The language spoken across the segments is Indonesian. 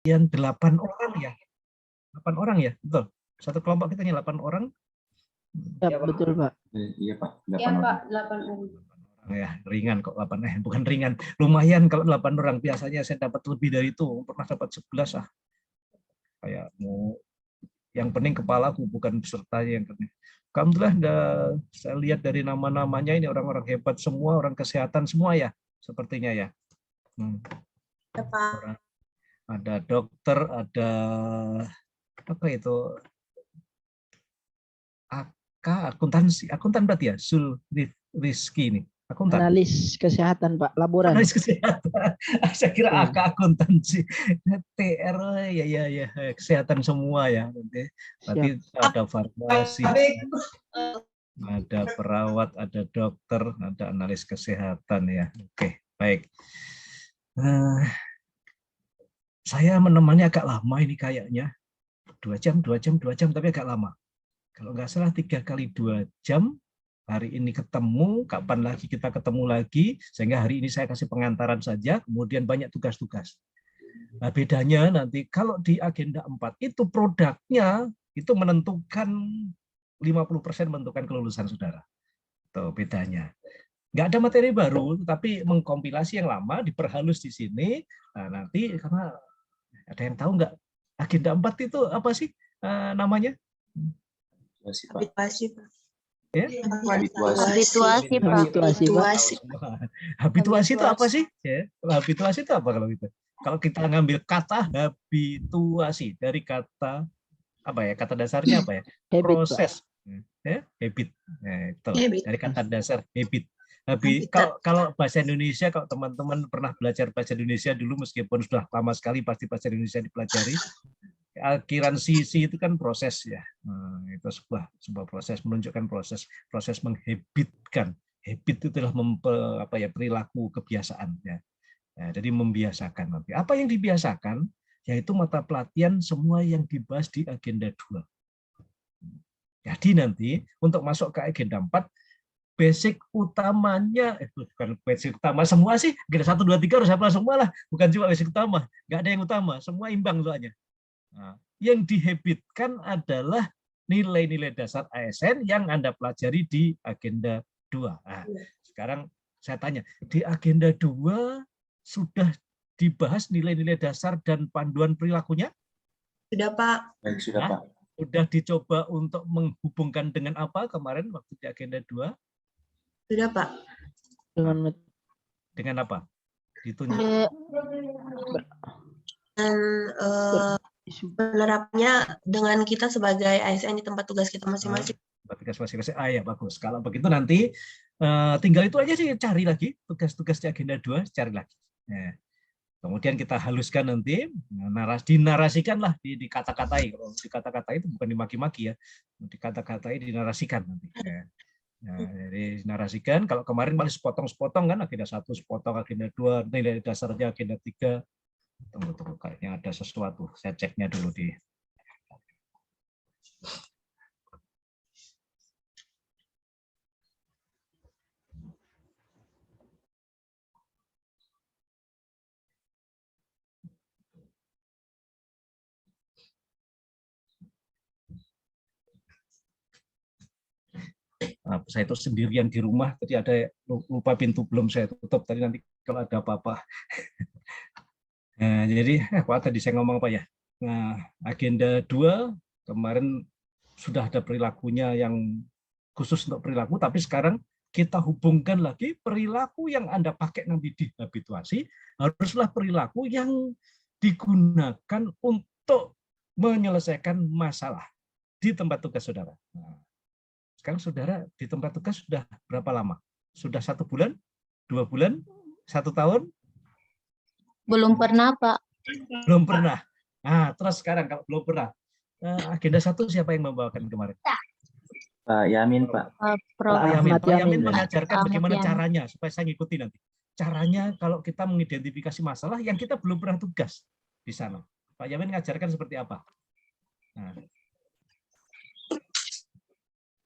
yang 8 orang ya. 8 orang ya, betul. Satu kelompok kita 8 orang. Ya, betul, Pak. Iya, Pak. 8 Iya, orang. Pak, 8 orang. Ya, ringan kok 8 bukan ringan. Lumayan kalau 8 orang. Biasanya saya dapat lebih dari itu. Pernah dapat 11 ah. Kayak mau yang penting kepalaku bukan pesertanya yang penting. Alhamdulillah saya lihat dari nama-namanya ini orang-orang hebat semua, orang kesehatan semua ya, sepertinya ya. Ada dokter, ada apa itu? Akuntan berarti ya, Rizky ini. Akuntan. Analis kesehatan, Pak, laboran. Analis kesehatan. Saya kira akuntansi. TR ya kesehatan semua ya. Berarti ada farmasi, ada perawat, ada dokter, ada analis kesehatan ya. Oke, baik. Saya menemani agak lama ini kayaknya. 2 jam tapi agak lama. Kalau nggak salah 3 kali 2 jam. Hari ini ketemu, kapan lagi kita ketemu lagi, sehingga hari ini saya kasih pengantaran saja, kemudian banyak tugas-tugas. Nah, bedanya nanti kalau di agenda 4 itu produknya itu menentukan 50% menentukan kelulusan saudara. Tuh bedanya. Nggak ada materi baru, tapi mengkompilasi yang lama, diperhalus di sini. Nah, nanti karena ada yang tahu nggak agenda 4 itu apa sih namanya? Habituasi, Pak. Ya? Habituasi itu apa sih? Ya, habituasi itu apa kalau gitu? Kalau kita ngambil kata habituasi dari kata apa ya? Kata dasarnya apa ya? Proses. Ya, habit. Nah, itu dari kata dasar habit. Kalau bahasa Indonesia, kalau teman-teman pernah belajar bahasa Indonesia dulu, meskipun sudah lama sekali pasti bahasa Indonesia dipelajari. Akhiran sisi itu kan proses ya. Itu sebuah proses, menunjukkan proses menghabitkan. Habit itu adalah perilaku kebiasaan ya. Jadi membiasakan nanti. Apa yang dibiasakan? Yaitu mata pelatihan semua yang dibahas di agenda 2. Jadi nanti untuk masuk ke agenda 4, basic utamanya, bukan basic utama semua sih, agenda 1, 2, 3 harus hafal semua lah. Bukan cuma basic utama, nggak ada yang utama, semua imbang soalnya. Nah, yang dihabitkan adalah nilai-nilai dasar ASN yang Anda pelajari di agenda 2. Nah, sekarang saya tanya, di agenda 2 sudah dibahas nilai-nilai dasar dan panduan perilakunya? Sudah, Pak. Baik, sudah, Pak. Sudah dicoba untuk menghubungkan dengan apa kemarin waktu di agenda 2? Sudah, Pak. Dengan apa? Ditunjuk. Penerapannya dengan kita sebagai ASN di tempat tugas kita masing-masing. Ya bagus. Kalau begitu nanti tinggal itu aja sih, cari lagi tugas-tugas di agenda 2, cari lagi. Nah, kemudian kita haluskan nanti, dinarasikanlah, dikata-katai. Kalau dikata-katai itu bukan dimaki-maki ya, dikata-katai, dinarasikan nanti. Nah, jadi dinarasikan. Kalau kemarin paling sepotong-sepotong kan, agenda 1 sepotong, agenda 2 nilai dasarnya, agenda 3. Tunggu, kayaknya ada sesuatu. Saya ceknya dulu di. Nah, saya itu sendirian di rumah, tadi ada lupa pintu belum saya tutup. Tadi nanti kalau ada apa-apa. Nah, jadi tadi saya ngomong apa ya? Nah, agenda 2 kemarin sudah ada perilakunya yang khusus untuk perilaku, tapi sekarang kita hubungkan lagi perilaku yang Anda pakai nanti di habituasi, haruslah perilaku yang digunakan untuk menyelesaikan masalah di tempat tugas saudara. Nah, sekarang saudara di tempat tugas sudah berapa lama? Sudah 1 bulan? 2 bulan? 1 tahun? Belum pernah, Pak. Belum pernah. Nah, terus sekarang kalau belum pernah, agenda 1 siapa yang membawakan kemarin? Pak Yamin, Pak. Pak Yamin mengajarkan bagaimana caranya, supaya saya ngikuti nanti. Caranya kalau kita mengidentifikasi masalah yang kita belum pernah tugas di sana. Pak Yamin mengajarkan seperti apa? Nah.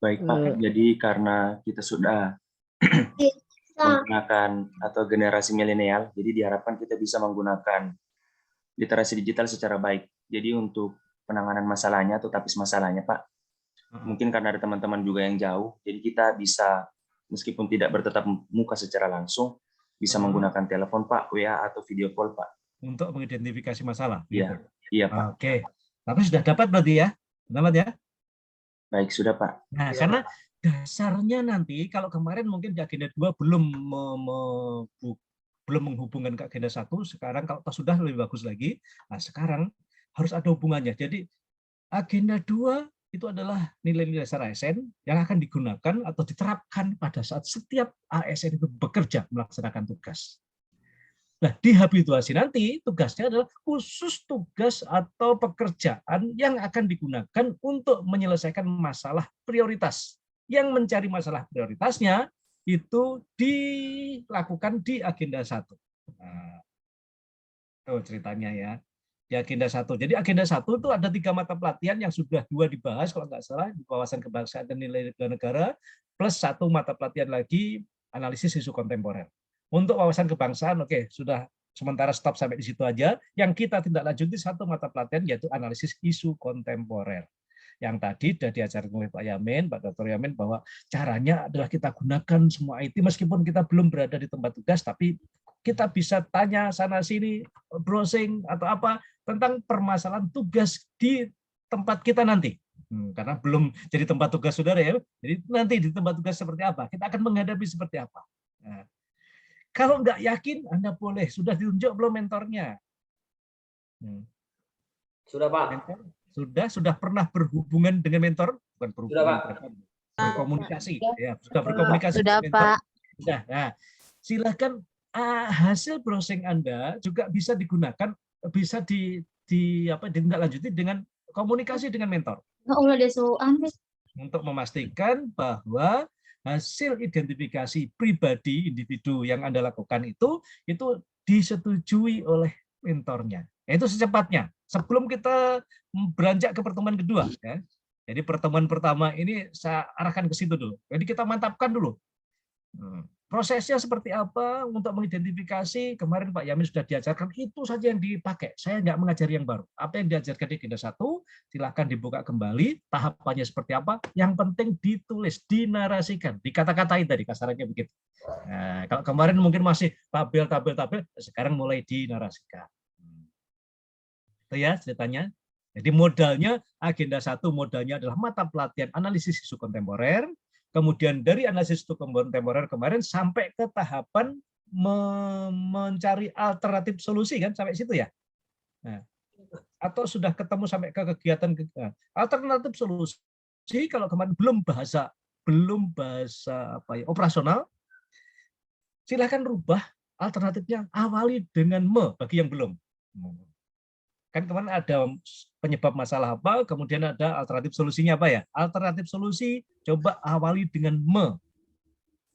Baik, Pak. Jadi karena kita sudah menggunakan atau generasi milenial, jadi diharapkan kita bisa menggunakan literasi digital secara baik. Jadi untuk penanganan masalahnya atau tapis masalahnya, Pak, mungkin karena ada teman-teman juga yang jauh, jadi kita bisa meskipun tidak bertatap muka secara langsung, bisa menggunakan telepon, Pak, WA atau video call, Pak. Untuk mengidentifikasi masalah. Iya, Gitu. iya, Pak. Oke. Tapi sudah dapat berarti ya? Dapat ya? Baik, sudah, Pak. Nah, karena dasarnya nanti kalau kemarin mungkin di agenda 2 belum menghubungkan ke agenda 1, sekarang kalau sudah lebih bagus lagi. Nah, sekarang harus ada hubungannya. Jadi agenda 2 itu adalah nilai-nilai dasar ASN yang akan digunakan atau diterapkan pada saat setiap ASN itu bekerja melaksanakan tugas. Nah, di habituasi nanti tugasnya adalah khusus tugas atau pekerjaan yang akan digunakan untuk menyelesaikan masalah prioritas. Yang mencari masalah prioritasnya itu dilakukan di agenda 1. Nah, itu ceritanya ya. Di agenda 1. Jadi agenda 1 itu ada 3 mata pelatihan yang sudah 2 dibahas kalau nggak salah, di wawasan kebangsaan dan nilai bela negara, plus 1 mata pelatihan lagi analisis isu kontemporer. Untuk wawasan kebangsaan, oke, sudah sementara stop sampai di situ aja. Yang kita tindak lanjuti 1 mata pelatihan yaitu analisis isu kontemporer. Yang tadi sudah diajarkan oleh Pak Yamin, Pak Dr. Yamin, bahwa caranya adalah kita gunakan semua IT meskipun kita belum berada di tempat tugas, tapi kita bisa tanya sana-sini, browsing atau apa tentang permasalahan tugas di tempat kita nanti. Karena belum jadi tempat tugas saudara ya. Jadi nanti di tempat tugas seperti apa, kita akan menghadapi seperti apa. Nah, kalau nggak yakin, Anda boleh. Sudah ditunjuk belum mentornya? Sudah, Pak. Mentor? Sudah pernah berhubungan dengan mentor? Bukan berhubungan, berkomunikasi. Ya, sudah berkomunikasi Sudah, dengan mentor? Pak. Sudah. Nah, silakan hasil browsing Anda juga bisa digunakan, bisa ditindaklanjuti dengan komunikasi dengan mentor. Untuk memastikan bahwa hasil identifikasi pribadi individu yang Anda lakukan itu disetujui oleh mentornya. Itu secepatnya, sebelum kita beranjak ke pertemuan kedua. Ya. Jadi pertemuan pertama ini saya arahkan ke situ dulu. Jadi kita mantapkan dulu. Prosesnya seperti apa untuk mengidentifikasi, kemarin Pak Yamin sudah diajarkan, itu saja yang dipakai. Saya nggak mengajari yang baru. Apa yang diajarkan di agenda 1, silakan dibuka kembali, tahapannya seperti apa, yang penting ditulis, dinarasikan, dikata-katain tadi, kasarannya begitu. Nah, kalau kemarin mungkin masih tabel, sekarang mulai dinarasikan. Itu ya ceritanya. Jadi modalnya, agenda 1 modalnya adalah mata pelatihan analisis isu kontemporer. Kemudian dari analisis isu kontemporer kemarin sampai ke tahapan mencari alternatif solusi kan, sampai situ ya. Nah, atau sudah ketemu sampai ke kegiatan alternatif solusi. Kalau kemarin belum bahasa operasional, silakan rubah alternatifnya, awali dengan bagi yang belum. Kan kemarin ada penyebab masalah apa, kemudian ada alternatif solusinya apa ya? Alternatif solusi coba awali dengan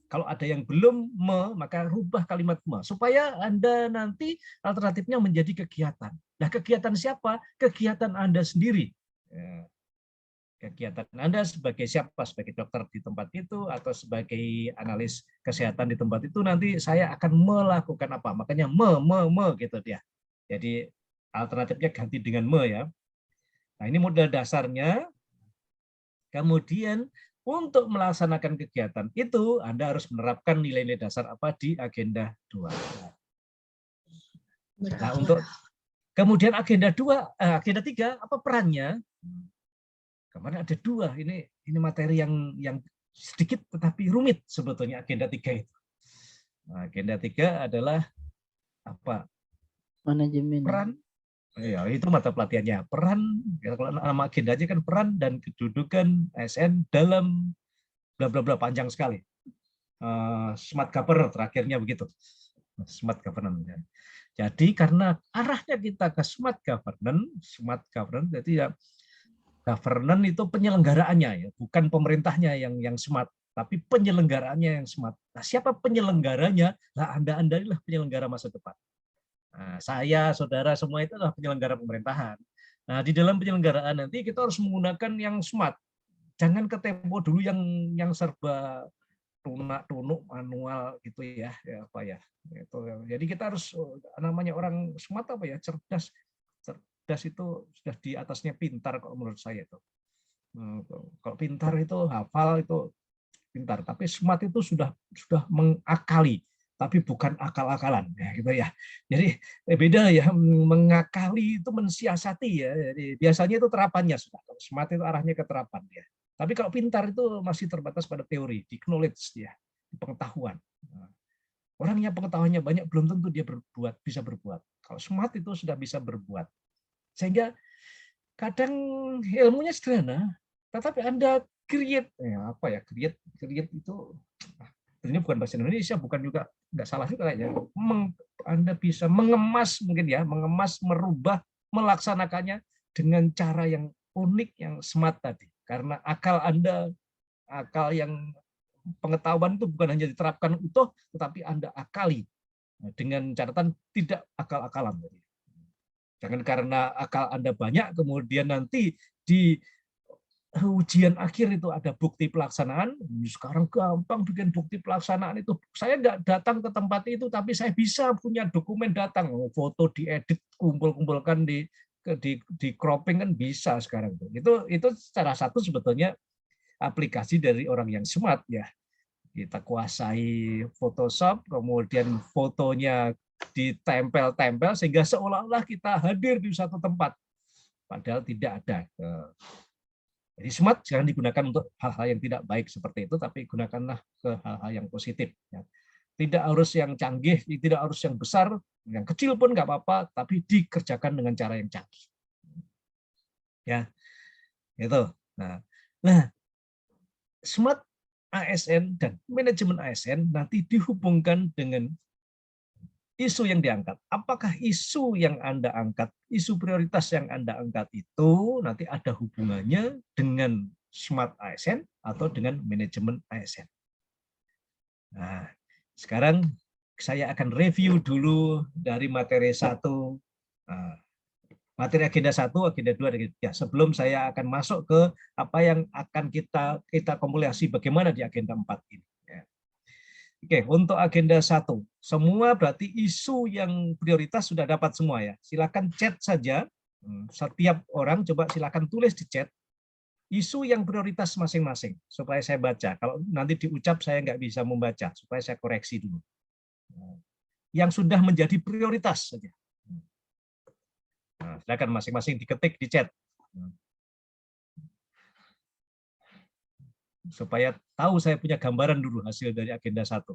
Kalau ada yang belum maka rubah kalimat supaya Anda nanti alternatifnya menjadi kegiatan. Nah, kegiatan siapa? Kegiatan Anda sendiri. Kegiatan Anda sebagai siapa? Sebagai dokter di tempat itu atau sebagai analis kesehatan di tempat itu, nanti saya akan melakukan apa? Makanya gitu dia. Jadi alternatifnya ganti dengan ya. Nah, ini modal dasarnya. Kemudian untuk melaksanakan kegiatan itu Anda harus menerapkan nilai-nilai dasar apa di agenda 2. Nah, untuk kemudian agenda 3 apa perannya? Kemarin ada 2. Ini materi yang sedikit tetapi rumit sebetulnya agenda 3 itu. Nah, agenda 3 adalah apa? Manajemen. Peran. Ya, itu mata pelatihannya. Peran, ya, kalau nama agendanya kan peran dan kedudukan ASN dalam bla bla bla, panjang sekali. Smart governance terakhirnya begitu. Smart governance. Jadi karena arahnya kita ke smart governance, jadi ya governance itu penyelenggaraannya ya, bukan pemerintahnya yang smart, tapi penyelenggaraannya yang smart. Nah, siapa penyelenggaranya? Nah, Anda inilah penyelenggara masa depan. Nah, saya, saudara, semua itu adalah penyelenggara pemerintahan. Nah, di dalam penyelenggaraan nanti kita harus menggunakan yang smart. Jangan ke tempo dulu yang serba tunak-tunuk manual gitu ya, apa ya. Itu. Jadi kita harus namanya orang smart apa ya, cerdas. cerdas itu sudah di atasnya pintar kalau menurut saya itu. Kalau pintar itu hafal itu pintar, tapi smart itu sudah mengakali, tapi bukan akal-akalan, ya gitu ya. Jadi beda ya, mengakali itu mensiasati ya. Jadi biasanya itu terapannya sudah. Kalau smart itu arahnya ke terapan ya. Tapi kalau pintar itu masih terbatas pada teori, di knowledge ya, di pengetahuan. Orangnya pengetahuannya banyak belum tentu dia bisa berbuat. Kalau smart itu sudah bisa berbuat. Sehingga kadang ilmunya sederhana, tetapi Anda create create itu ini bukan bahasa Indonesia, bukan juga nggak salah juga kayaknya. Anda bisa mengemas mungkin ya, merubah, melaksanakannya dengan cara yang unik, yang smart tadi. Karena akal Anda, akal yang pengetahuan itu bukan hanya diterapkan utuh, tetapi Anda akali dengan catatan tidak akal-akalan. Jangan karena akal Anda banyak, kemudian nanti di ujian akhir itu ada bukti pelaksanaan. Sekarang gampang bikin bukti pelaksanaan itu. Saya nggak datang ke tempat itu, tapi saya bisa punya dokumen datang. Foto diedit, kumpul-kumpulkan di cropping kan bisa sekarang. Itu salah satu sebetulnya aplikasi dari orang yang smart ya. Kita kuasai Photoshop, kemudian fotonya ditempel-tempel sehingga seolah-olah kita hadir di satu tempat. Padahal tidak ada. Jadi smart jangan digunakan untuk hal-hal yang tidak baik seperti itu, tapi gunakanlah ke hal-hal yang positif. Tidak harus yang canggih, tidak harus yang besar, yang kecil pun nggak apa-apa, tapi dikerjakan dengan cara yang canggih. Ya, itu. Nah, smart ASN dan manajemen ASN nanti dihubungkan dengan isu yang diangkat. Apakah isu yang Anda angkat, isu prioritas yang Anda angkat itu nanti ada hubungannya dengan smart ASN atau dengan manajemen ASN. Nah, sekarang saya akan review dulu dari materi 1, materi agenda 1, agenda 2, agenda 3. Sebelum saya akan masuk ke apa yang akan kita kompilasi bagaimana di agenda 4 ini. Oke, untuk agenda 1, semua berarti isu yang prioritas sudah dapat semua ya. Silakan chat saja, setiap orang coba silakan tulis di chat isu yang prioritas masing-masing supaya saya baca. Kalau nanti diucap saya nggak bisa membaca, supaya saya koreksi dulu. Yang sudah menjadi prioritas saja. Nah, silakan masing-masing diketik di chat. Supaya tahu saya punya gambaran dulu hasil dari agenda 1.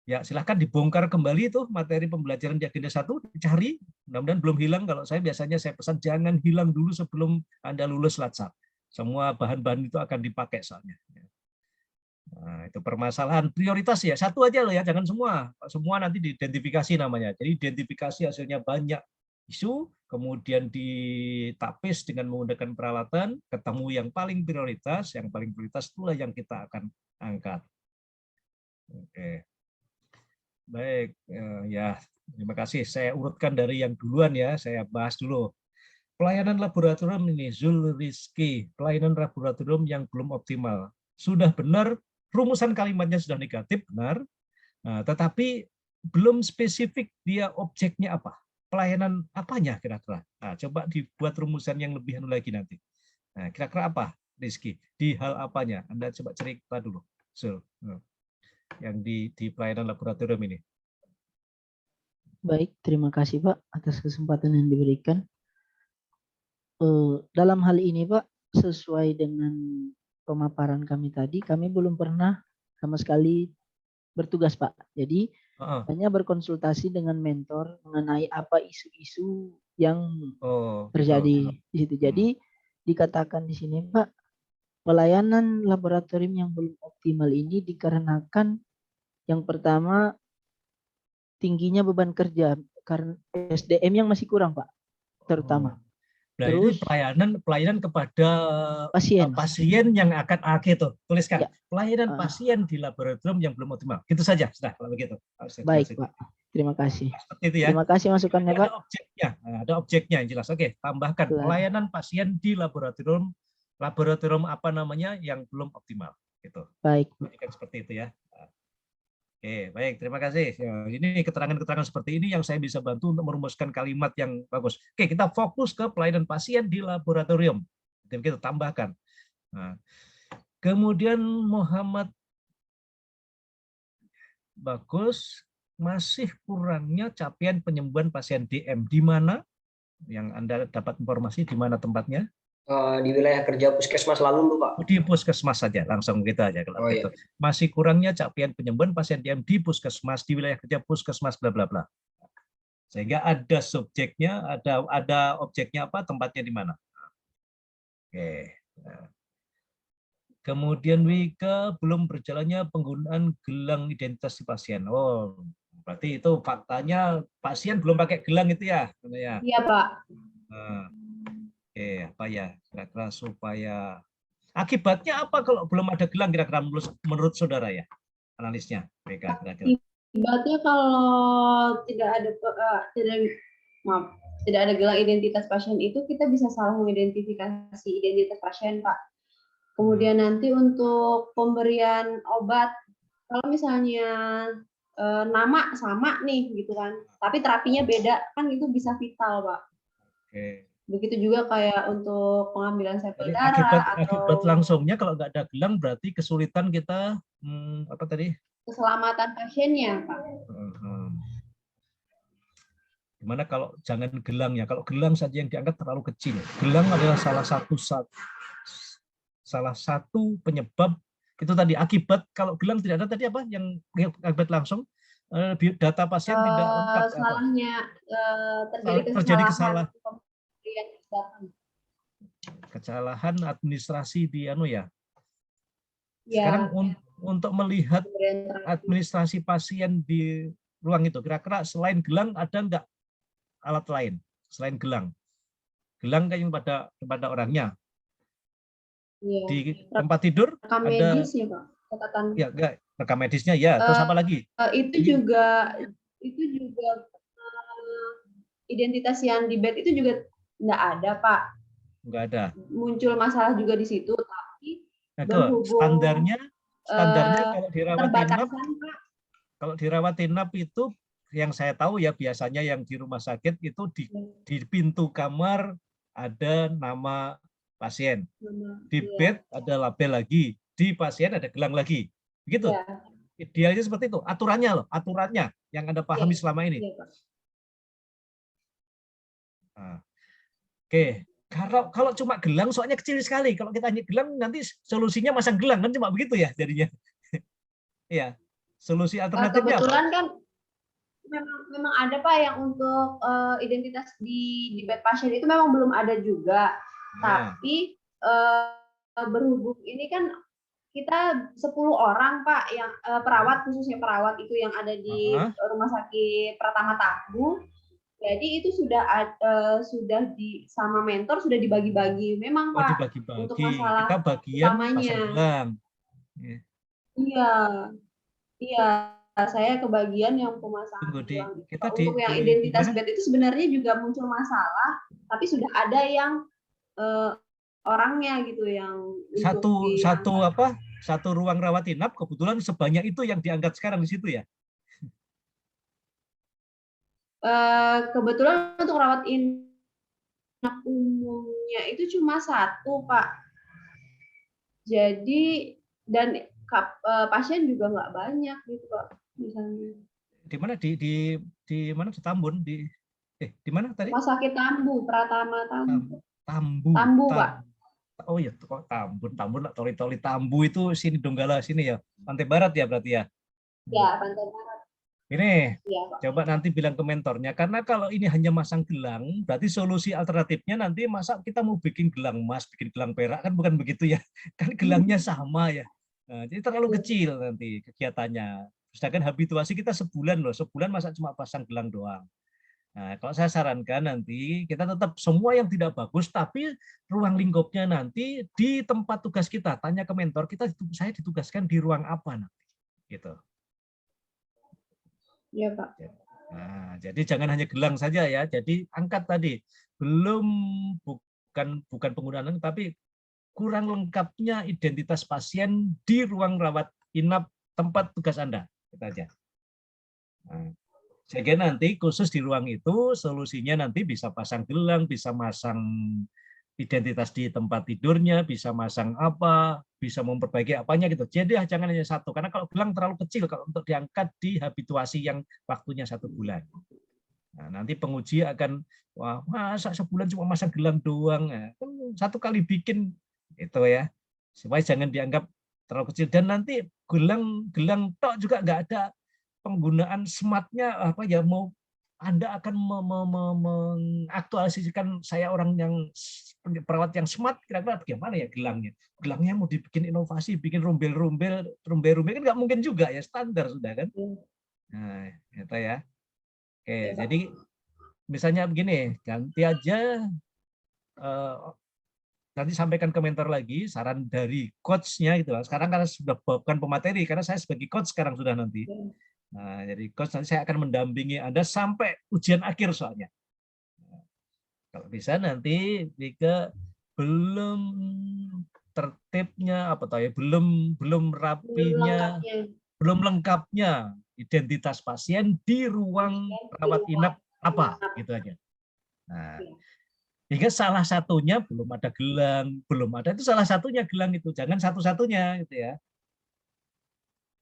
Ya, silahkan dibongkar kembali itu materi pembelajaran di agenda 1, dicari. Mudah-mudahan belum hilang. Kalau saya biasanya saya pesan jangan hilang dulu sebelum Anda lulus Latsar. Semua bahan-bahan itu akan dipakai soalnya. Nah, itu permasalahan prioritas ya. 1 aja loh ya, jangan semua. Semua nanti diidentifikasi namanya. Jadi identifikasi hasilnya banyak isu, kemudian ditapis dengan menggunakan peralatan, ketemu yang paling prioritas itulah yang kita akan angkat. Oke. Baik, ya terima kasih. Saya urutkan dari yang duluan ya, saya bahas dulu. Pelayanan laboratorium ini, Zul Rizky, pelayanan laboratorium yang belum optimal. Sudah benar, rumusan kalimatnya sudah negatif, benar. Nah, tetapi belum spesifik dia objeknya apa. Pelayanan apanya kira-kira? Nah, coba dibuat rumusan yang lebih lagi nanti. Nah, kira-kira apa, Rizky? Di hal apanya? Anda coba cerita dulu, Zul. Yang di pelayanan laboratorium ini. Baik, terima kasih Pak atas kesempatan yang diberikan. Dalam hal ini Pak, sesuai dengan pemaparan kami tadi, kami belum pernah sama sekali bertugas Pak. Jadi hanya berkonsultasi dengan mentor mengenai apa isu-isu yang terjadi di situ. Jadi dikatakan di sini Pak, pelayanan laboratorium yang belum optimal ini dikarenakan yang pertama tingginya beban kerja karena SDM yang masih kurang Pak, terutama. Nah, terus pelayanan kepada pasien yang akan tuh tuliskan ya. Pelayanan pasien di laboratorium yang belum optimal. Gitu saja, sudah kalau begitu. Baik Pak, terima kasih. Itu ya. Terima kasih masukannya Pak. Ada objeknya yang jelas. Oke, tambahkan pelayanan pasien di laboratorium apa namanya yang belum optimal. Gitu. Baik. Seperti itu ya. Oke, baik, terima kasih. Ya, ini keterangan-keterangan seperti ini yang saya bisa bantu untuk merumuskan kalimat yang bagus. Oke, kita fokus ke pelayanan pasien di laboratorium. Dan kita tambahkan. Nah, kemudian Muhammad Bagus, masih kurangnya capaian penyembuhan pasien DM. Di mana yang Anda dapat informasi, di mana tempatnya? Di wilayah kerja puskesmas lalu, Pak. Di puskesmas saja, langsung kita aja kalau gitu. Iya. Masih kurangnya capaian penyembuhan pasien DM di puskesmas, di wilayah kerja puskesmas, bla bla bla. Sehingga ada subjeknya, ada objeknya apa, tempatnya di mana. Oke. Kemudian Wika, belum berjalannya penggunaan gelang identitas si pasien. Oh, berarti itu faktanya pasien belum pakai gelang itu ya? Iya, Pak. Nah, oke, apa ya? Kira-kira supaya akibatnya apa kalau belum ada gelang kira-kira menurut saudara ya? Analisnya, Wika, kira-kira. Akibatnya kalau tidak ada gelang identitas pasien itu kita bisa salah mengidentifikasi identitas pasien, Pak. Kemudian nanti untuk pemberian obat, kalau misalnya nama sama nih gitu kan, tapi terapinya beda, kan itu bisa vital, Pak. Oke. Begitu juga kayak untuk pengambilan sampel darah akibat langsungnya kalau nggak ada gelang berarti kesulitan kita apa tadi? Keselamatan pasiennya, Pak. Gimana kalau jangan gelang ya? Kalau gelang saja yang diangkat terlalu kecil. Gelang adalah salah satu penyebab itu tadi akibat. Kalau gelang tidak ada tadi apa yang akibat langsung data pasien tidak lengkap. Salahnya terjadi kesalahan. Kesalahan administrasi di ya. Sekarang untuk melihat administrasi pasien di ruang itu, kira-kira selain gelang ada enggak alat lain selain gelang? Gelang kan yang pada orangnya. Ya. Di tempat tidur rekam ada medis ya, Pak. Catatan. Ya, enggak, rekam medisnya ya. Terus apa lagi? Itu juga identitas yang di bed itu juga enggak ada, Pak. Enggak ada. Muncul masalah juga di situ, tapi standarnya kalau dirawat inap itu yang saya tahu ya biasanya yang di rumah sakit itu di pintu kamar ada nama pasien, di bed ada label lagi, di pasien ada gelang lagi, begitu. Ya. Idealnya seperti itu, aturannya yang Anda pahami selama ini. Nah, oke. Kalau cuma gelang soalnya kecil sekali. Kalau kita hanya gelang nanti solusinya masang gelang kan cuma begitu ya jadinya. Iya. Solusi alternatifnya kebetulan apa? Kan memang ada Pak yang untuk identitas di bed pasien itu memang belum ada juga. Tapi berhubung ini kan kita 10 orang Pak yang perawat, khususnya perawat itu yang ada di Rumah Sakit Pratama Tambu. Jadi itu sudah sama mentor sudah dibagi-bagi memang Pak. Dibagi-bagi. Untuk masalah kita bagian utamanya. Iya, saya kebagian yang pemasangan gelang. Untuk yang identitas bed itu sebenarnya juga muncul masalah, tapi sudah ada yang orangnya gitu yang satu ruang rawat inap kebetulan sebanyak itu yang diangkat sekarang di situ ya. Kebetulan untuk rawat inap umumnya itu cuma 1 Pak. Jadi dan pasien juga nggak banyak gitu Pak. Misalnya. Di mana di mana di Tambun di mana tadi? Rumah Sakit Tambu, Pratama Tambu. Tambu Pak. Oh ya, kok Tambun lah, Toli Tambu itu sini Donggala sini ya, pantai barat ya berarti ya? Ya, pantai barat. Ini, ya, coba nanti bilang ke mentornya, karena kalau ini hanya masang gelang, berarti solusi alternatifnya nanti masa kita mau bikin gelang emas, bikin gelang perak kan bukan begitu ya, kan gelangnya sama ya, nah, jadi terlalu kecil nanti kegiatannya. Sedangkan habituasi kita sebulan loh, sebulan masa cuma pasang gelang doang. Nah, kalau saya sarankan nanti kita tetap semua yang tidak bagus, tapi ruang lingkupnya nanti di tempat tugas kita, tanya ke mentor, saya ditugaskan di ruang apa nanti, gitu. Iya Pak. Nah, jadi jangan hanya gelang saja ya. Jadi angkat tadi bukan penggunaan, tapi kurang lengkapnya identitas pasien di ruang rawat inap tempat tugas Anda. Itu aja. Nah, sehingga nanti khusus di ruang itu solusinya nanti bisa pasang gelang, bisa masang identitas di tempat tidurnya, bisa masang apa, bisa memperbaiki apanya gitu. Jadi jangan hanya satu, karena kalau gelang terlalu kecil kalau untuk diangkat di habituasi yang waktunya 1 bulan. Nah, nanti penguji akan, wah masa sebulan cuma masang gelang doang, ya. 1 kali bikin itu ya, supaya jangan dianggap terlalu kecil. Dan nanti gelang tok juga nggak ada penggunaan smart-nya apa ya, mau Anda akan mengaktualisasikan saya orang yang perawat yang smart, kira-kira bagaimana ya gelangnya? Gelangnya mau dibikin inovasi, bikin rombel-rombel kan nggak mungkin juga ya, standar sudah kan? Nah, itu ya. Oke, jadi misalnya begini, ganti aja nanti sampaikan ke mentor lagi saran dari coach-nya gitu. Sekarang karena sudah bukan pemateri, karena saya sebagai coach sekarang sudah nanti. Nah, jadi coach nanti saya akan mendampingi Anda sampai ujian akhir soalnya. Kalau bisa nanti Vika belum tertibnya apa tahu ya, belum rapinya, belum lengkapnya identitas pasien di ruang rawat inap apa gitu aja. Nah, hingga salah satunya belum ada gelang, belum ada, itu salah satunya gelang itu, jangan satu-satunya gitu ya.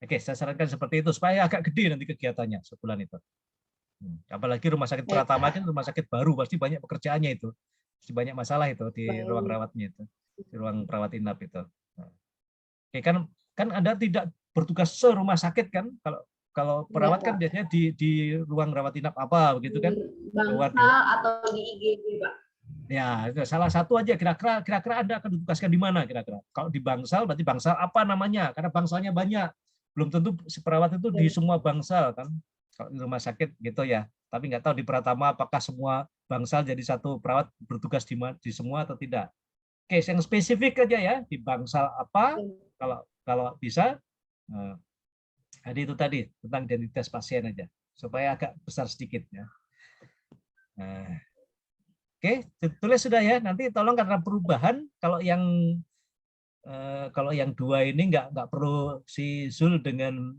Oke, saya sarankan seperti itu supaya agak gede nanti kegiatannya sebulan itu. Apalagi rumah sakit Pratama kan rumah sakit baru, pasti banyak pekerjaannya itu, pasti banyak masalah itu di ruang rawatnya itu, di ruang perawat inap itu. Oke, kan Anda tidak bertugas serumah sakit kan? Kalau perawat kan biasanya di ruang rawat inap apa begitu kan? Bangsal atau di IGD, Pak. Ya, itu salah satu aja. Kira-kira Anda akan ditugaskan di mana kira-kira? Kalau di bangsal berarti bangsal apa namanya? Karena bangsalnya banyak. Belum tentu perawat itu di semua bangsal kan. Kalau di rumah sakit gitu ya. Tapi nggak tahu di Pratama apakah semua bangsal jadi satu perawat bertugas di semua atau tidak. Oke, yang spesifik aja ya, di bangsal apa kalau bisa. Jadi itu tadi tentang identitas pasien aja supaya agak besar sedikit ya. Nah, oke, tulis sudah ya. Nanti tolong karena perubahan kalau yang 2 ini nggak perlu si Zul dengan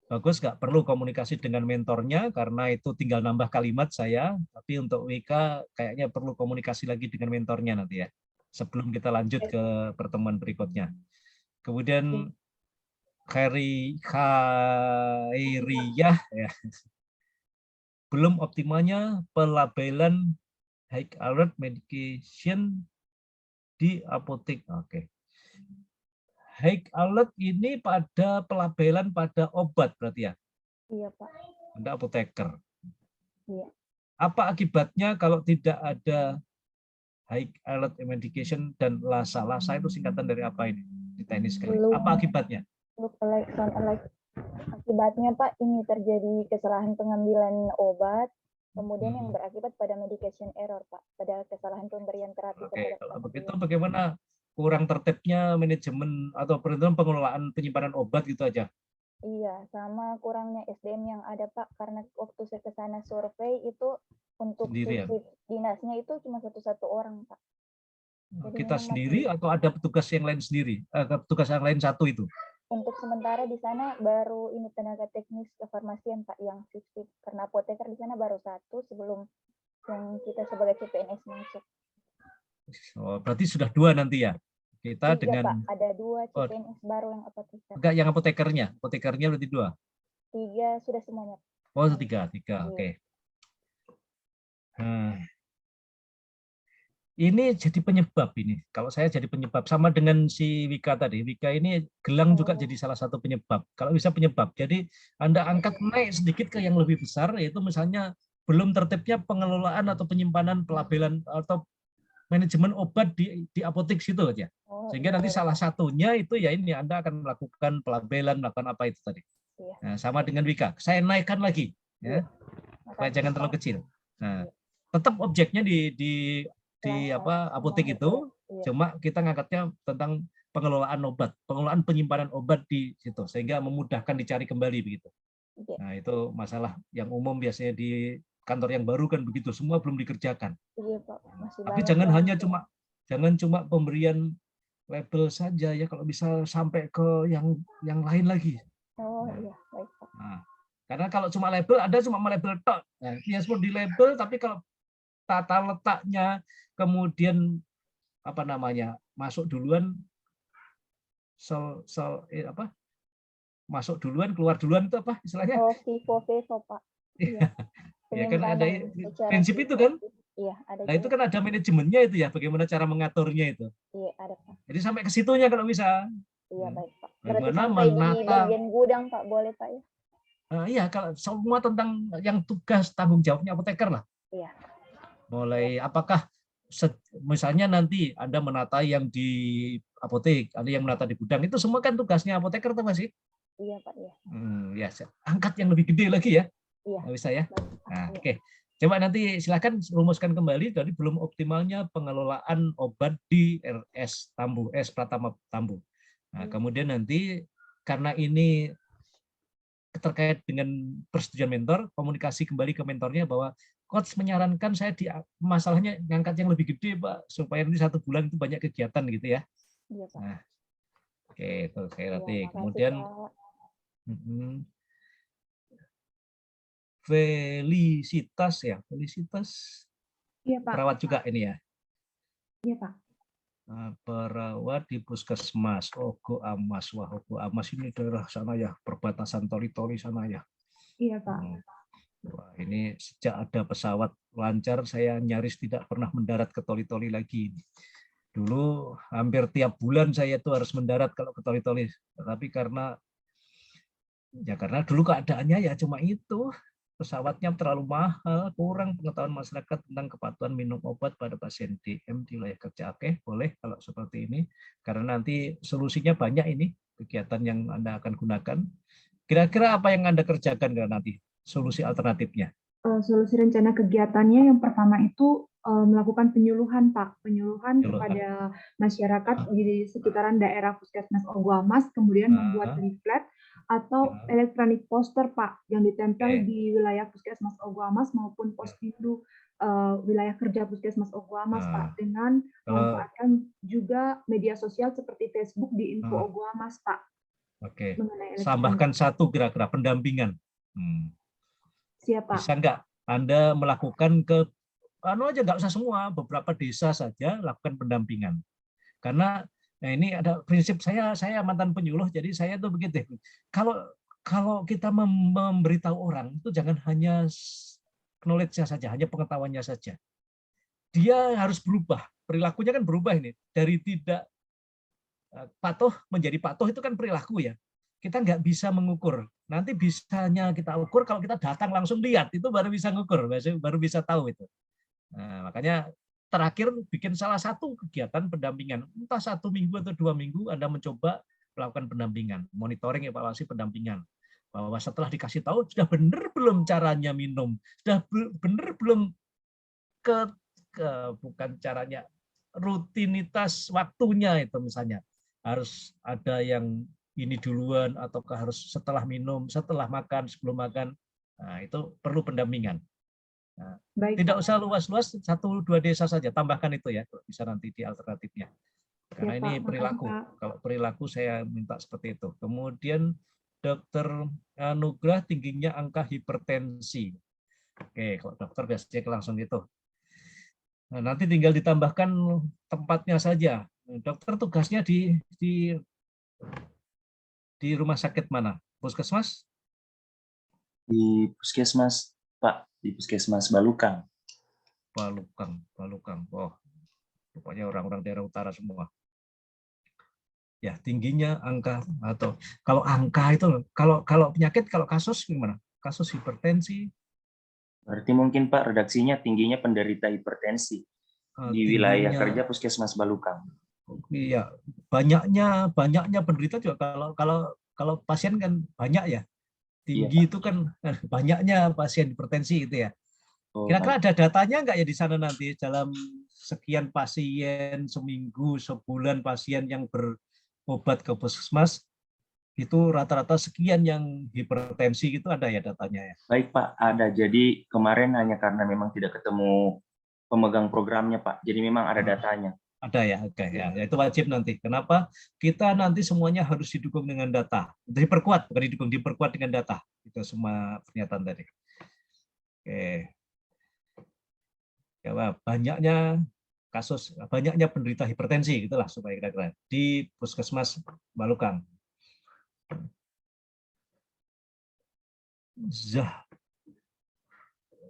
Bagus, nggak perlu komunikasi dengan mentornya karena itu tinggal nambah kalimat saya. Tapi untuk WK kayaknya perlu komunikasi lagi dengan mentornya nanti ya. Sebelum kita lanjut ke pertemuan berikutnya. Kemudian Khairiyah ya. Belum optimalnya pelabelan high alert medication di apotek. Oke. High alert ini pada pelabelan pada obat berarti ya? Iya, Pak. Anda apoteker. Iya. Apa akibatnya kalau tidak ada high alert medication dan LASA? LASA itu singkatan dari apa ini? Di teknis sekali. Apa akibatnya? Akibatnya, Pak, ini terjadi kesalahan pengambilan obat, kemudian yang berakibat pada medication error, Pak, pada kesalahan pemberian terapi. Oke, kalau begitu bagaimana kurang tertibnya manajemen atau pengelolaan penyimpanan obat gitu aja? Iya, sama kurangnya SDM yang ada, Pak, karena waktu saya ke sana survei itu untuk dinasnya itu cuma satu orang, Pak. Jadi kita sendiri atau ada petugas yang lain sendiri? Petugas yang lain satu itu? Untuk sementara di sana baru ini tenaga teknis kefarmasian, Pak, yang shift, karena apoteker di sana baru satu sebelum yang kita sebagai CPNS masuk. Oh, berarti sudah 2 nanti ya? Kita 3, dengan Pak. Ada 2 CPNS baru yang apoteker. Enggak, yang apotekernya. Apotekernya berarti 2. 3 sudah semuanya. Oh, 3. Oke. Ini jadi penyebab ini. Kalau saya jadi penyebab sama dengan si Wika tadi. Wika ini gelang juga jadi salah satu penyebab. Kalau bisa penyebab. Jadi Anda angkat naik sedikit ke yang lebih besar, yaitu misalnya belum tertibnya pengelolaan atau penyimpanan pelabelan atau manajemen obat di apotek situ aja. Sehingga nanti salah satunya itu ya ini Anda akan melakukan pelabelan, melakukan apa itu tadi. Nah, sama dengan Wika. Saya naikkan lagi ya. Supaya jangan terlalu kecil. Nah, tetap objeknya di apotek itu, cuma kita ngangkatnya tentang pengelolaan obat, pengelolaan penyimpanan obat di situ sehingga memudahkan dicari kembali begitu. Nah, itu masalah yang umum biasanya di kantor yang baru kan begitu, semua belum dikerjakan. Iya, Pak. Tapi jangan cuma pemberian label saja ya, kalau bisa sampai ke yang lain lagi. Oh iya, baik, Pak. Karena kalau cuma label, ada cuma label tok. Nah, Kiaspor di label, tapi kalau tata letaknya, kemudian apa namanya, masuk duluan, masuk duluan, keluar duluan itu apa istilahnya? Oh, FIFO Pak. Iya. Ya kan ada Penyimpanan secara prinsip itu kan. Iya, ada Nah itu juga. kan ada manajemennya itu ya, bagaimana cara mengaturnya itu. Iya, ada Pak. Jadi sampai ke situnya kalau bisa. Iya, baik Pak. Berarti Bagaimana sampai di menata. bagian gudang Pak, boleh Pak ya? Iya, kalau semua tentang yang tugas tanggung jawabnya apoteker lah. Iya. Mulai apakah misalnya nanti Anda menata yang di apotek, ada yang menata di gudang, itu semua kan tugasnya apoteker tuh masih. Iya Pak, iya. Ya, angkat yang lebih gede lagi ya. Iya. Bisa ya. Baik, Nah, iya. oke. Coba nanti silakan rumuskan kembali dari belum optimalnya pengelolaan obat di RS Tambu, S Pratama Tambu. Nah, kemudian nanti karena ini terkait dengan persetujuan mentor, komunikasi kembali ke mentornya bahwa coach menyarankan saya di masalahnya ngangkat yang lebih gede, Pak, supaya nanti 1 bulan itu banyak kegiatan gitu ya. Iya, Pak. Nah, oke, itu kayak nanti. Iya, Kemudian Pak. Felicitas ya, Felicitas. Iya, Pak. Perawat juga ini ya. Iya, Pak. Perawat di puskesmas Ogo Amas. Wah, Ogo Amas ini daerah sana ya, perbatasan Toli-Toli sana ya. Iya, Pak. Wah, ini sejak ada pesawat lancar saya nyaris tidak pernah mendarat ke Toli-Toli lagi. Dulu hampir tiap bulan saya tuh harus mendarat kalau ke Toli-Toli, tapi karena dulu keadaannya ya cuma itu. Pesawatnya terlalu mahal, kurang pengetahuan masyarakat tentang kepatuhan minum obat pada pasien DM di wilayah kerja. Oke, boleh kalau seperti ini, karena nanti solusinya banyak ini, kegiatan yang Anda akan gunakan. Kira-kira apa yang Anda kerjakan nanti, solusi alternatifnya? Solusi rencana kegiatannya yang pertama itu melakukan penyuluhan, Pak. Penyuluhan kepada masyarakat di sekitaran daerah Puskesmas Ogo Amas, kemudian membuat leaflet atau elektronik poster, Pak, yang ditempel di wilayah Puskesmas Ogo Amas maupun Postindu wilayah kerja Puskesmas Ogo Amas, Pak, dengan memanfaatkan juga media sosial seperti Facebook di Info Ogo Amas, Pak. Oke. Tambahkan satu kira-kira pendampingan. Siapa? Bisa nggak Anda melakukan aja nggak usah semua, beberapa desa saja lakukan pendampingan. Karena nah ini ada prinsip saya mantan penyuluh, jadi saya tuh begitu. Kalau kita memberitahu orang itu jangan hanya knowledge-nya saja, hanya pengetahuannya saja. Dia harus berubah, perilakunya kan berubah ini dari tidak patuh menjadi patuh, itu kan perilaku ya. Kita nggak bisa mengukur. Nanti bisanya kita ukur kalau kita datang langsung lihat, itu baru bisa ngukur, baru bisa tahu itu. Nah, makanya terakhir bikin salah satu kegiatan pendampingan, entah 1 minggu atau 2 minggu Anda mencoba melakukan pendampingan, monitoring, evaluasi pendampingan. Bahwa setelah dikasih tahu sudah benar belum caranya minum, sudah benar belum bukan caranya, rutinitas waktunya itu misalnya harus ada yang ini duluan ataukah harus setelah minum, setelah makan, sebelum makan. Nah, itu perlu pendampingan. Nah, tidak usah luas-luas, 1-2 desa saja, tambahkan itu ya, bisa nanti di alternatifnya. Karena ya, ini Pak, perilaku. makasih, kalau perilaku saya minta seperti itu. Kemudian Dokter Anugrah tingginya angka hipertensi. Oke, kalau dokter biasanya langsung itu. Nah, nanti tinggal ditambahkan tempatnya saja. Dokter tugasnya di rumah sakit mana? Puskesmas? Di Puskesmas, Pak, di Puskesmas Balukang. Balukang. Oh, pokoknya orang-orang daerah utara semua. Ya, tingginya angka atau kalau angka itu kalau penyakit, kalau kasus gimana? Kasus hipertensi. Berarti mungkin Pak redaksinya tingginya penderita hipertensi di wilayah kerja Puskesmas Balukang. Iya, banyaknya penderita juga kalau pasien kan banyak ya. Tinggi itu kan banyaknya pasien hipertensi itu ya. Kira-kira ada datanya nggak ya di sana nanti dalam sekian pasien seminggu, sebulan pasien yang berobat ke puskesmas itu rata-rata sekian yang hipertensi itu ada ya datanya ya? Baik Pak, ada. Jadi kemarin hanya karena memang tidak ketemu pemegang programnya Pak. Jadi memang ada datanya. Ada ya, oke ya, itu wajib nanti. Kenapa? Kita nanti semuanya harus didukung dengan data, diperkuat, bukan didukung, diperkuat dengan data. Itu semua pernyataan tadi. Oke. Ya, banyaknya kasus, banyaknya penderita hipertensi, gitulah supaya kira-kira di Puskesmas Balukang. Zah,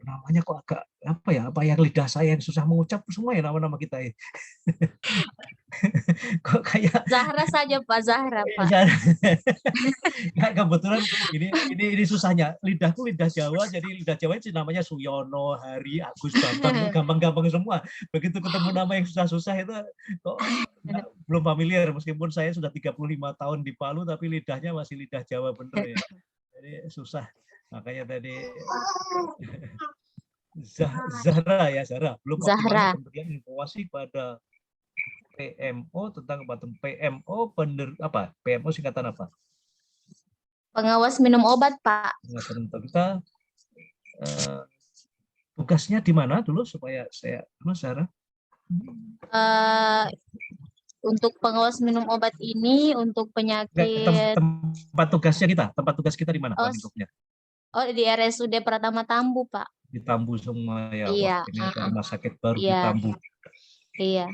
namanya kok agak apa ya? Apa yang lidah saya yang susah mengucap semua ya nama-nama kita ya. Kok kayak Zahra saja Pak, Zahra Pak. Nggak, kebetulan ini susahnya. Lidahku lidah Jawa, jadi lidah Jawa itu namanya Suyono, Hari, Agus, Bambang, gampang-gampang semua. Begitu ketemu nama yang susah-susah itu kok belum familiar, meskipun saya sudah 35 tahun di Palu, tapi lidahnya masih lidah Jawa bener ya. Jadi susah. Makanya tadi Zahra ya, Zahra. Belum optimalnya pemberian informasi pada PMO tentang kepatuhan PMO PMO singkatan apa? Pengawas minum obat, Pak. Pengawas minum obat. Kita tugasnya di mana dulu supaya saya Sarah? Untuk pengawas minum obat ini untuk penyakit tempat tugas kita di mana? Oh, di RSUD Pratama Tambu, Pak. Di Tambu semua ya. Iya. Wah, ini ada rumah sakit baru di Tambu. Iya.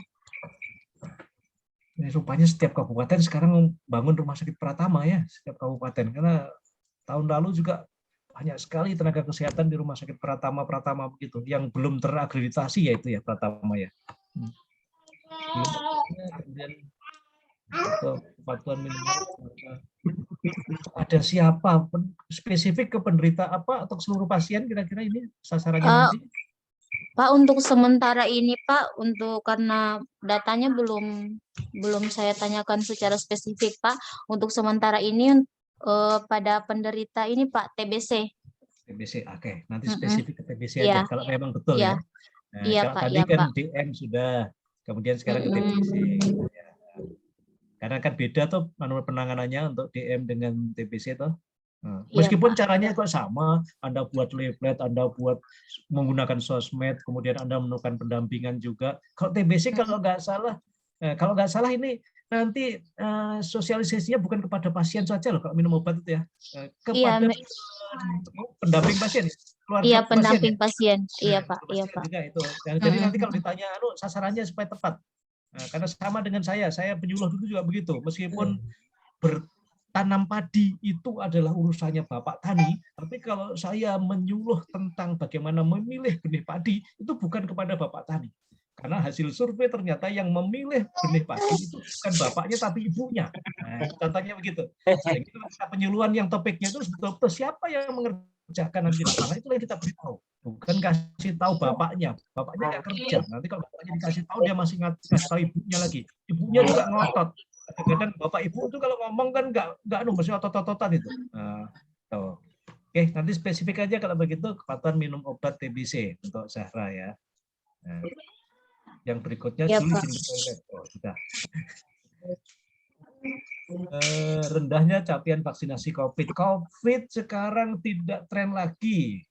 Ini rupanya setiap kabupaten sekarang bangun rumah sakit Pratama ya, setiap kabupaten, karena tahun lalu juga banyak sekali tenaga kesehatan di rumah sakit Pratama begitu, yang belum terakreditasi ya itu ya Pratama ya. Kemudian kepatuhan minimal ada siapa spesifik ke penderita apa atau seluruh pasien kira-kira ini sasarannya nanti? Pak, untuk sementara ini Pak, karena datanya belum saya tanyakan secara spesifik Pak. Untuk sementara ini pada penderita ini Pak TBC. TBC, oke. Nanti spesifik ke TBC aja kalau memang betul ya. Nah, iya kalau Pak. tadi kan DM sudah, kemudian sekarang ke TBC. Karena kan beda tuh manual penanganannya untuk DM dengan TBC tuh. Meskipun caranya kok sama, Anda buat leaflet, Anda buat menggunakan sosmed, kemudian Anda melakukan pendampingan juga. Kalau TBC kalau nggak salah ini nanti sosialisasinya bukan kepada pasien saja loh kalau minum obat itu ya, kepada pendamping pasien. Iya, pendamping pasien. Iya Pak. Iya Pak. Juga itu. Jadi nanti kalau ditanya sasarannya supaya tepat. Karena sama dengan saya penyuluh dulu juga begitu. Meskipun bertanam padi itu adalah urusannya Bapak Tani, tapi kalau saya menyuluh tentang bagaimana memilih benih padi, itu bukan kepada Bapak Tani. Karena hasil survei ternyata yang memilih benih padi itu bukan bapaknya tapi ibunya. Nah, contohnya begitu. Jadi penyuluhan yang topiknya itu betul-betul siapa yang mengerjakan nanti lapangan, itu yang kita beritahu. Bukan kasih tahu bapaknya nggak kerja. Nanti kalau bapaknya dikasih tahu dia masih ngasih tahu ibunya lagi. Ibunya juga ngotot. Kadang-kadang bapak ibu itu kalau ngomong kan nggak mesti otot-ototan itu. Oke, nanti spesifik aja kalau begitu kepatuhan minum obat TBC untuk Zahra ya. Nah, yang berikutnya sudah. Rendahnya capaian vaksinasi COVID. COVID sekarang tidak tren lagi.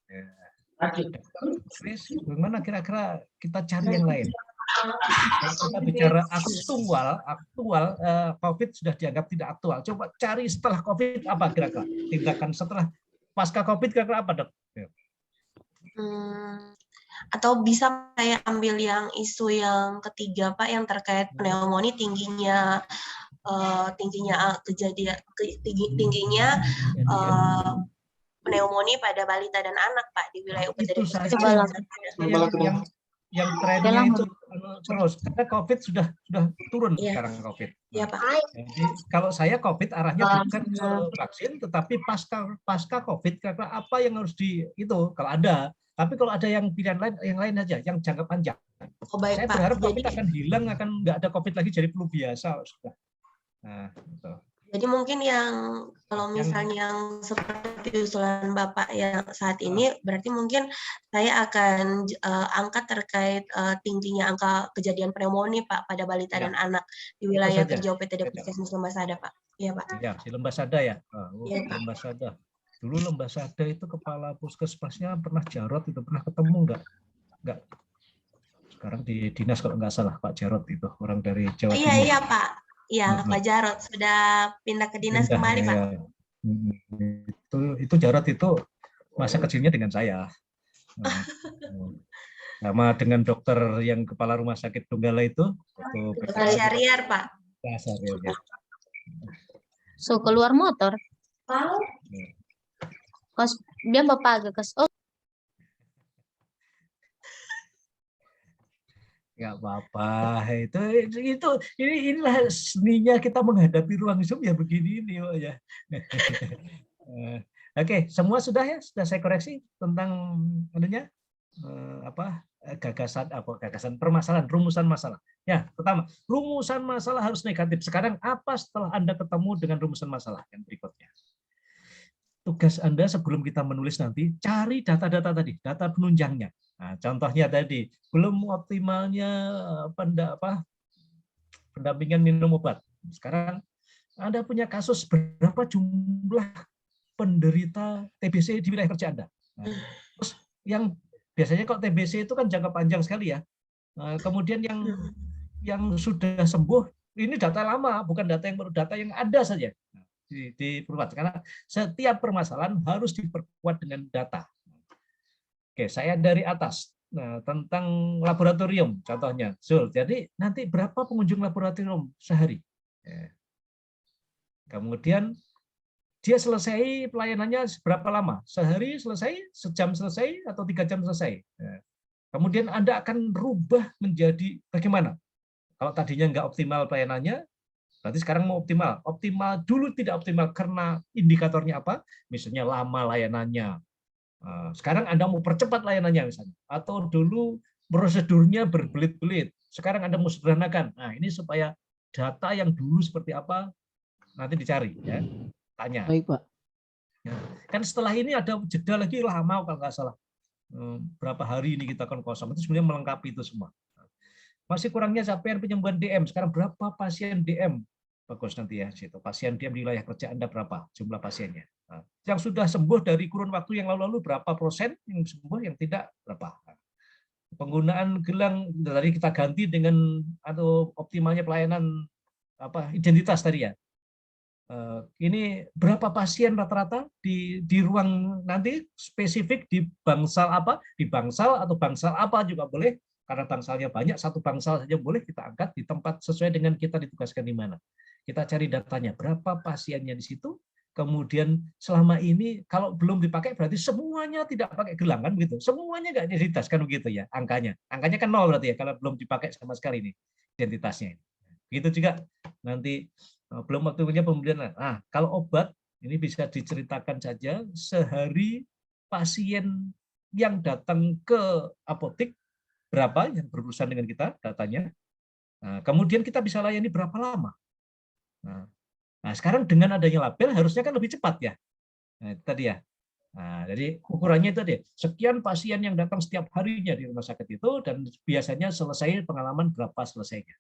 Bagaimana kira-kira kita cari yang lain? Kalau kita bicara aktual, COVID sudah dianggap tidak aktual. Coba cari setelah COVID apa kira-kira? Tindakan setelah pasca COVID kira-kira apa, Dok? Atau bisa saya ambil yang isu yang ketiga Pak, yang terkait pneumonia tingginya pneumonia pada balita dan anak Pak di wilayah UPTD. Yang trennya itu terus karena COVID sudah turun sekarang COVID. Iya Pak. Jadi kalau saya COVID arahnya bukan ke vaksin, tetapi pasca COVID kira-kira apa yang harus itu kalau ada. Tapi kalau ada yang pilihan lain, yang lain aja, yang jangka panjang. Saya berharap COVID akan hilang, akan nggak ada COVID lagi, jadi flu biasa sudah. Nah, gitu. Jadi mungkin yang kalau misalnya yang seperti usulan Bapak yang saat ini, berarti mungkin saya akan angkat terkait tingginya angka kejadian pneumonia Pak pada balita dan anak di wilayah kerja UPTD Puskesmas Lembasada Pak. Iya Pak. Ya, di Lembasada ya. Lembasada. Dulu Lembasada itu kepala puskesmasnya pernah Jarot itu pernah ketemu enggak? sekarang di dinas kalau nggak salah, Pak Jarot itu orang dari Jawa Iya, Timur. iya Pak. Iya, Pak Jarot sudah pindah ke dinas kembali, Pak. Ya. Itu Jarot itu masa kecilnya dengan saya. Sama dengan dokter yang kepala rumah sakit Donggala itu. Dokter Syahriar, Pak. Ya. So keluar motor. Kos dia bapak agak kes. Oh. Nggak apa-apa, inilah seninya kita menghadapi ruang Zoom ya begini ini ya. Oke, semua sudah ya, sudah saya koreksi tentang adanya gagasan permasalahan, rumusan masalah. Ya, pertama, rumusan masalah harus negatif. Sekarang apa setelah Anda ketemu dengan rumusan masalah yang berikutnya? Tugas Anda sebelum kita menulis nanti, cari data-data tadi, data penunjangnya. Nah, contohnya tadi, belum optimalnya pendampingan minum obat. Sekarang Anda punya kasus berapa jumlah penderita TBC di wilayah kerja Anda. Nah, terus yang biasanya kok TBC itu kan jangka panjang sekali ya. Nah, kemudian yang sudah sembuh, ini data lama, bukan data yang baru, data yang ada saja. Diperkuat karena setiap permasalahan harus diperkuat dengan data. Oke, saya dari atas. Nah, tentang laboratorium contohnya. Jadi nanti berapa pengunjung laboratorium sehari? Kemudian dia selesai pelayanannya berapa lama? Sehari selesai, sejam selesai, atau 3 jam selesai? Kemudian Anda akan rubah menjadi bagaimana? Kalau tadinya nggak optimal pelayanannya, berarti sekarang mau optimal. Optimal dulu tidak optimal karena indikatornya apa? Misalnya lama layanannya. Sekarang Anda mau percepat layanannya misalnya. Atau dulu prosedurnya berbelit-belit. Sekarang Anda mau sederhanakan. Nah, ini supaya data yang dulu seperti apa nanti dicari. Ya. Tanya. Baik, Pak. Ya. Kan setelah ini ada jeda lagi lama kalau nggak salah. Berapa hari ini kita akan kosong. Itu sebenarnya melengkapi itu semua. Masih kurangnya capaian penyembuhan DM. Sekarang berapa pasien DM? Bagus nanti ya, situ. Pasien DM di wilayah kerja Anda berapa jumlah pasiennya? Nah, yang sudah sembuh dari kurun waktu yang lalu berapa persen yang sembuh, yang tidak berapa? Penggunaan gelang tadi kita ganti dengan atau optimalnya pelayanan identitas tadi ya. Ini berapa pasien rata-rata di ruang nanti spesifik di bangsal apa? Di bangsal atau bangsal apa juga boleh. Karena bangsalnya banyak, satu bangsal saja boleh kita angkat di tempat sesuai dengan kita ditugaskan di mana. Kita cari datanya, berapa pasiennya di situ, kemudian selama ini kalau belum dipakai berarti semuanya tidak pakai gelang kan begitu. Semuanya nggak identitas kan begitu ya angkanya. Angkanya kan 0 berarti ya kalau belum dipakai sama sekali ini identitasnya. Begitu juga nanti belum waktunya pembelian. Nah, kalau obat ini bisa diceritakan saja sehari pasien yang datang ke apotek berapa yang berurusan dengan kita datanya. Nah, kemudian kita bisa layani berapa lama. Nah, sekarang dengan adanya label harusnya kan lebih cepat ya. Nah, itu tadi ya. Nah, jadi ukurannya itu tadi. Sekian pasien yang datang setiap harinya di rumah sakit itu dan biasanya selesai pengalaman berapa selesainya.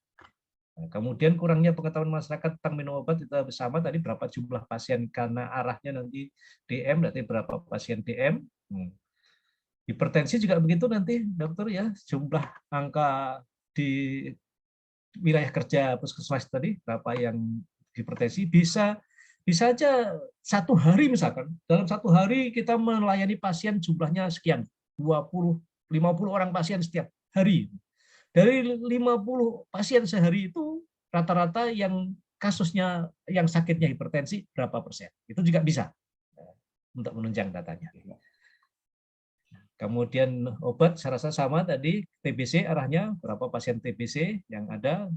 Nah, kemudian kurangnya pengetahuan masyarakat tentang minum obat itu bersama tadi berapa jumlah pasien karena arahnya nanti DM berarti berapa pasien DM. Hipertensi juga begitu nanti dokter ya, jumlah angka di wilayah kerja puskesmas tadi berapa yang hipertensi, bisa aja satu hari misalkan dalam satu hari kita melayani pasien jumlahnya sekian 20-50 orang pasien setiap hari. Dari 50 pasien sehari itu rata-rata yang kasusnya yang sakitnya hipertensi berapa persen, itu juga bisa untuk menunjang datanya. Kemudian obat saya rasa sama tadi, TBC arahnya berapa pasien TBC yang ada,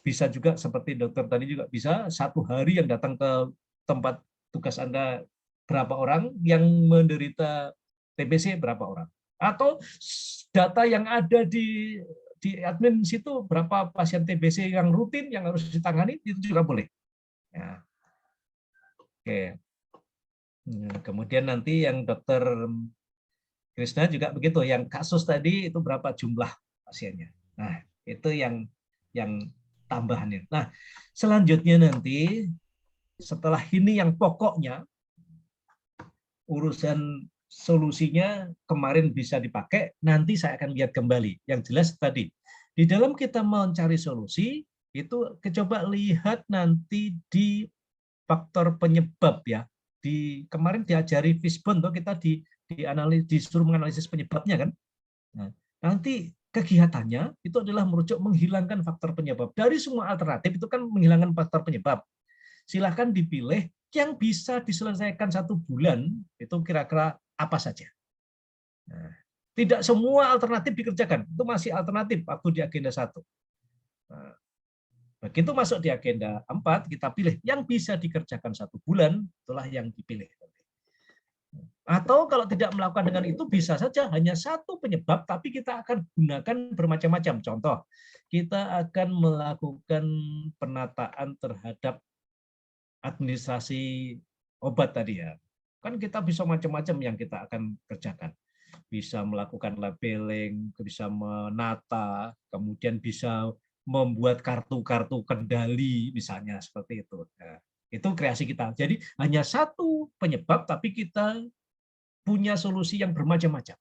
bisa juga seperti dokter tadi juga bisa satu hari yang datang ke tempat tugas Anda berapa orang, yang menderita TBC berapa orang, atau data yang ada di admin situ berapa pasien TBC yang rutin yang harus ditangani, itu juga boleh. Ya. Oke. Kemudian nanti yang dokter Krisna juga begitu, yang kasus tadi itu berapa jumlah pasiennya. Nah, itu yang tambahannya. Nah, selanjutnya nanti setelah ini yang pokoknya urusan solusinya kemarin bisa dipakai, nanti saya akan lihat kembali. Yang jelas tadi Di dalam kita mencari solusi, itu coba lihat nanti di faktor penyebab ya. Kemarin diajari Fishbone, kita disuruh menganalisis penyebabnya kan. Nah, nanti kegiatannya itu adalah merujuk menghilangkan faktor penyebab. Dari semua alternatif itu kan menghilangkan faktor penyebab. Silahkan dipilih yang bisa diselesaikan 1 bulan, itu kira-kira apa saja. Nah, tidak semua alternatif dikerjakan, itu masih alternatif waktu di agenda 1. Nah, begitu masuk di agenda 4, kita pilih yang bisa dikerjakan 1 bulan, itulah yang dipilih. Atau kalau tidak melakukan dengan itu, bisa saja hanya 1 penyebab, tapi kita akan gunakan bermacam-macam. Contoh, kita akan melakukan penataan terhadap administrasi obat tadi ya. Kan kita bisa macam-macam yang kita akan kerjakan. Bisa melakukan labeling, bisa menata, kemudian bisa membuat kartu-kartu kendali, misalnya seperti itu. Nah, itu kreasi kita. Jadi hanya 1 penyebab, tapi kita punya solusi yang bermacam-macam.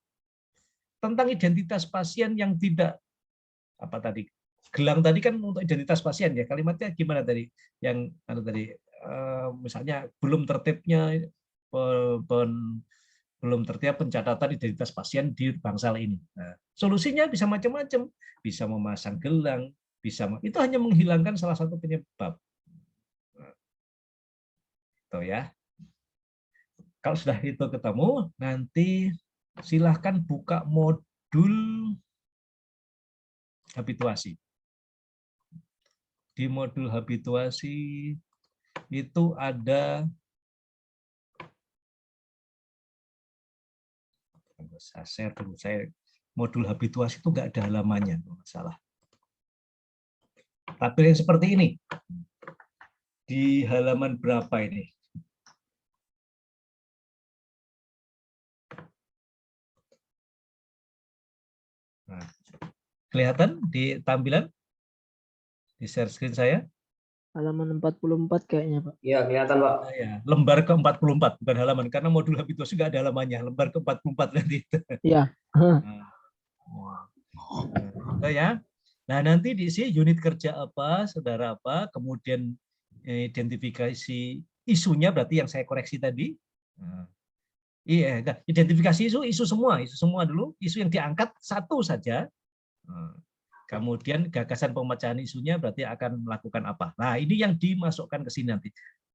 Tentang identitas pasien yang tidak, apa tadi, gelang tadi kan untuk identitas pasien ya, kalimatnya gimana tadi? Yang tadi, misalnya belum tertibnya belum tertib pencatatan identitas pasien di bangsal ini. Nah, solusinya bisa macam-macam, bisa memasang gelang, itu hanya menghilangkan salah satu penyebab. Nah, itu ya. Kalau sudah itu ketemu, nanti silahkan buka modul habituasi. Di modul habituasi itu ada, saya share dulu, modul habituasi itu nggak ada halamannya, masalah. Tapi yang seperti ini, di halaman berapa ini? Nah, kelihatan di tampilan? Di share screen saya? Halaman 44 kayaknya, Pak. Iya, kelihatan, Pak. Ya, lembar ke-44, bukan halaman. Karena modul habituasi nggak ada halamannya. Lembar ke-44 nanti. Iya. Nah, ya. Nah, nanti di sini unit kerja apa, saudara apa, kemudian identifikasi isunya, berarti yang saya koreksi tadi. Nah, iya, identifikasi isu semua dulu, isu yang diangkat 1 saja. Kemudian gagasan pemecahan isunya berarti akan melakukan apa. Nah, ini yang dimasukkan ke sini nanti.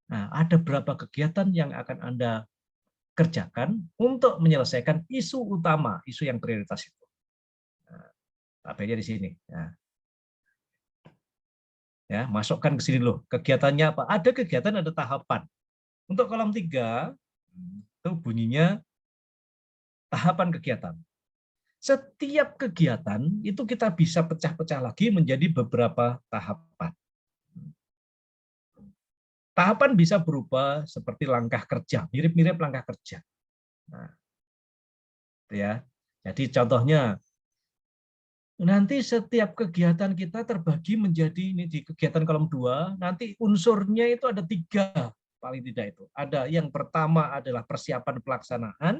Nah, ada berapa kegiatan yang akan Anda kerjakan untuk menyelesaikan isu utama, isu yang prioritas itu. Nah, tabelnya di sini. Ya, masukkan ke sini loh. Kegiatannya apa? Ada kegiatan, ada tahapan. Untuk kolom 3, itu bunyinya tahapan kegiatan. Setiap kegiatan itu kita bisa pecah-pecah lagi menjadi beberapa tahapan. Tahapan bisa berupa seperti langkah kerja, mirip-mirip langkah kerja. Nah, ya. Jadi contohnya, nanti setiap kegiatan kita terbagi menjadi, ini di kegiatan kolom 2, nanti unsurnya itu ada 3 paling tidak itu. Ada yang pertama adalah persiapan pelaksanaan,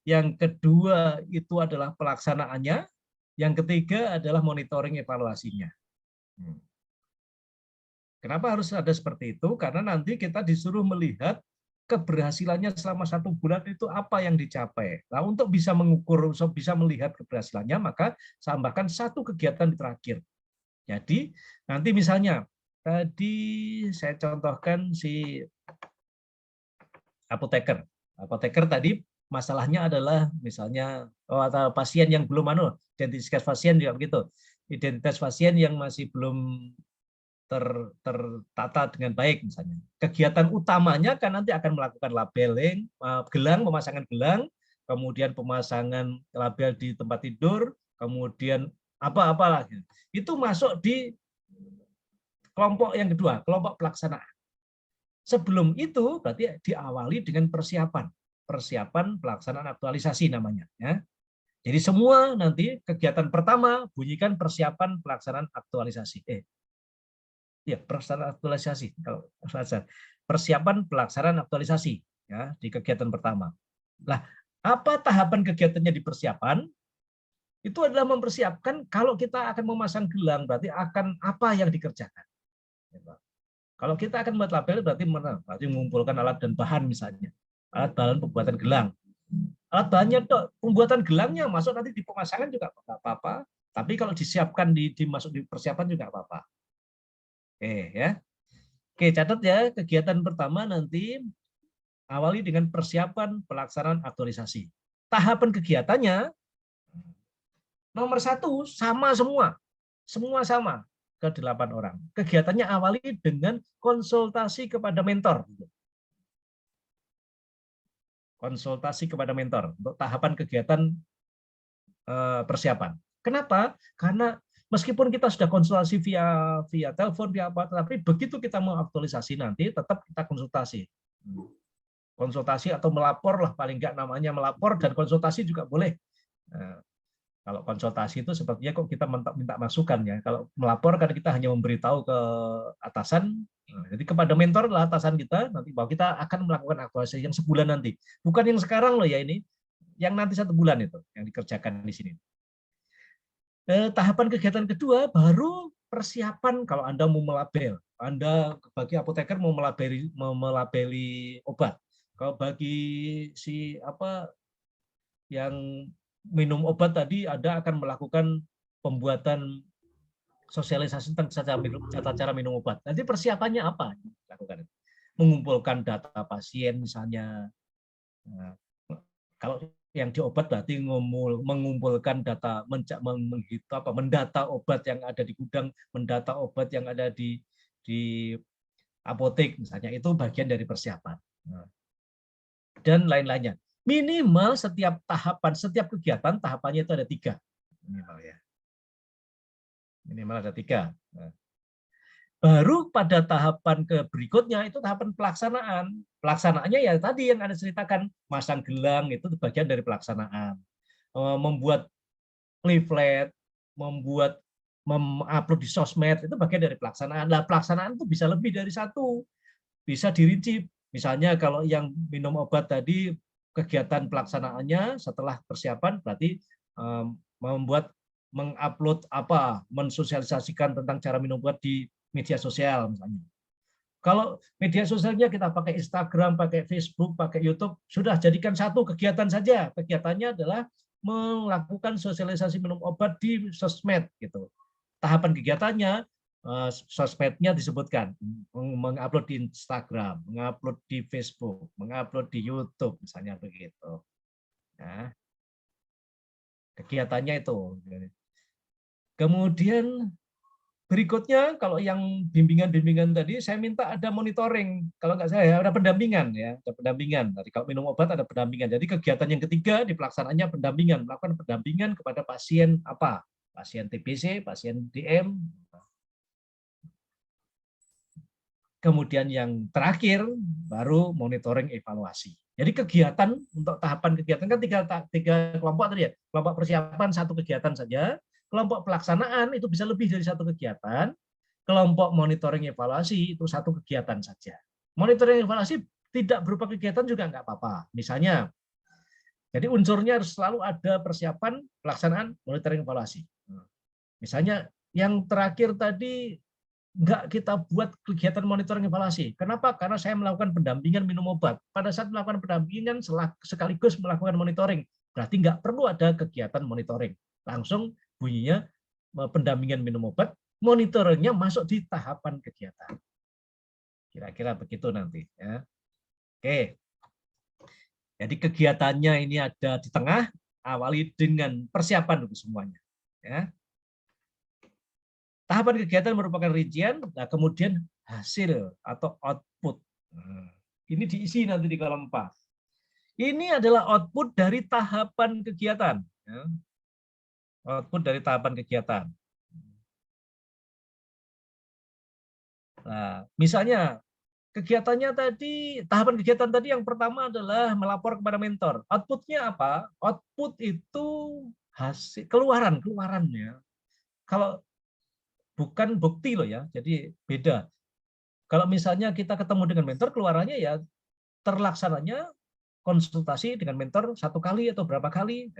yang kedua itu adalah pelaksanaannya, yang ketiga adalah monitoring evaluasinya. Kenapa harus ada seperti itu? Karena nanti kita disuruh melihat keberhasilannya selama 1 bulan itu apa yang dicapai. Nah, untuk bisa mengukur, bisa melihat keberhasilannya, maka tambahkan 1 kegiatan di terakhir. Jadi nanti misalnya tadi saya contohkan si apoteker. Apoteker tadi masalahnya adalah misalnya atau pasien yang belum identitas pasien juga begitu. Identitas pasien yang masih belum tertata dengan baik misalnya. Kegiatan utamanya kan nanti akan melakukan labeling, gelang, pemasangan gelang, kemudian pemasangan label di tempat tidur, kemudian apa-apa lagi. Itu masuk di kelompok yang kedua, kelompok pelaksanaan. Sebelum itu berarti diawali dengan persiapan pelaksanaan aktualisasi namanya. Ya. Jadi semua nanti kegiatan pertama bunyikan persiapan pelaksanaan aktualisasi. Pelaksanaan aktualisasi. Persiapan pelaksanaan aktualisasi ya di kegiatan pertama. Nah, apa tahapan kegiatannya di persiapan? Itu adalah mempersiapkan kalau kita akan memasang gelang, berarti akan apa yang dikerjakan. Kalau kita akan membuat label, berarti mengumpulkan alat dan bahan misalnya. Alat bahan pembuatan gelang. Alat bahannya pembuatan gelangnya masuk nanti di pemasangan juga nggak apa-apa. Tapi kalau disiapkan dimasuk di persiapan juga apa-apa. Oke ya. Oke, catat ya, kegiatan pertama nanti awali dengan persiapan pelaksanaan aktualisasi. Tahapan kegiatannya nomor 1 sama semua. Semua sama ke 8 orang. Kegiatannya awali dengan konsultasi kepada mentor. Konsultasi kepada mentor untuk tahapan kegiatan persiapan. Kenapa? Karena meskipun kita sudah konsultasi via telepon, via apa, tapi begitu kita mau aktualisasi nanti tetap kita konsultasi. Konsultasi atau melapor lah, paling enggak namanya melapor, dan konsultasi juga boleh. Kalau konsultasi itu sepertinya kok kita minta masukan ya. Kalau melapor kan kita hanya memberitahu ke atasan. Jadi kepada mentor adalah atasan kita nanti bahwa kita akan melakukan aktualisasi yang sebulan nanti. Bukan yang sekarang loh ya ini, yang nanti 1 bulan itu yang dikerjakan di sini. Tahapan kegiatan kedua baru persiapan kalau Anda mau melabel. Anda bagi apoteker mau melabeli obat. Kalau bagi si yang minum obat tadi, Anda akan melakukan pembuatan sosialisasi tentang tata cara minum obat. Nanti persiapannya apa? Lakukan. Mengumpulkan data pasien misalnya. Nah, kalau yang di obat berarti mengumpulkan data, mendata obat yang ada di gudang, mendata obat yang ada di apotek misalnya, itu bagian dari persiapan. Dan lain-lainnya. Minimal setiap tahapan, setiap kegiatan tahapannya itu ada 3 minimal ya. Minimal ada 3. Baru pada tahapan berikutnya itu tahapan pelaksanaan. Pelaksanaannya ya tadi yang Anda ceritakan, masang gelang itu bagian dari pelaksanaan. Membuat leaflet, mengupload di sosmed itu bagian dari pelaksanaan. Nah, pelaksanaan itu bisa lebih dari 1, bisa dirinci. Misalnya kalau yang minum obat tadi kegiatan pelaksanaannya setelah persiapan berarti mengupload mensosialisasikan tentang cara minum obat di media sosial misalnya. Kalau media sosialnya kita pakai Instagram, pakai Facebook, pakai YouTube, sudah jadikan 1 kegiatan saja. Kegiatannya adalah melakukan sosialisasi minum obat di sosmed gitu. Tahapan kegiatannya sosmednya disebutkan, mengupload di Instagram, mengupload di Facebook, mengupload di YouTube misalnya begitu. Nah, kegiatannya itu. Kemudian berikutnya, kalau yang bimbingan-bimbingan tadi, saya minta ada monitoring. Kalau nggak saya, ada pendampingan ya, ada pendampingan. Tadi kalau minum obat ada pendampingan. Jadi kegiatan yang ketiga di pelaksanaannya pendampingan, melakukan pendampingan kepada pasien apa? Pasien TBC, pasien DM. Kemudian yang terakhir baru monitoring evaluasi. Jadi kegiatan untuk tahapan kegiatan kan 3 kelompok tadi ya. Kelompok persiapan 1 kegiatan saja. Kelompok pelaksanaan itu bisa lebih dari 1 kegiatan. Kelompok monitoring evaluasi itu 1 kegiatan saja. Monitoring evaluasi tidak berupa kegiatan juga nggak apa-apa. Misalnya, jadi unsurnya harus selalu ada persiapan, pelaksanaan, monitoring evaluasi. Misalnya yang terakhir tadi nggak kita buat kegiatan monitoring evaluasi. Kenapa? Karena saya melakukan pendampingan minum obat. Pada saat melakukan pendampingan sekaligus melakukan monitoring. Berarti nggak perlu ada kegiatan monitoring. Langsung bunyinya pendampingan minum obat, monitoringnya masuk di tahapan kegiatan. Kira-kira begitu nanti. Ya. Oke. Jadi kegiatannya ini ada di tengah, awali dengan persiapan dulu semuanya. Ya. Tahapan kegiatan merupakan rincian, nah kemudian hasil atau output. Ini diisi nanti di kolom 4. Ini adalah output dari tahapan kegiatan. Ya. Output dari tahapan kegiatan. Nah, misalnya kegiatannya tadi, tahapan kegiatan tadi yang pertama adalah melapor kepada mentor. Outputnya apa? Output itu hasil keluarannya. Kalau bukan bukti loh ya, jadi beda. Kalau misalnya kita ketemu dengan mentor, keluarannya ya terlaksananya konsultasi dengan mentor 1 kali atau berapa kali.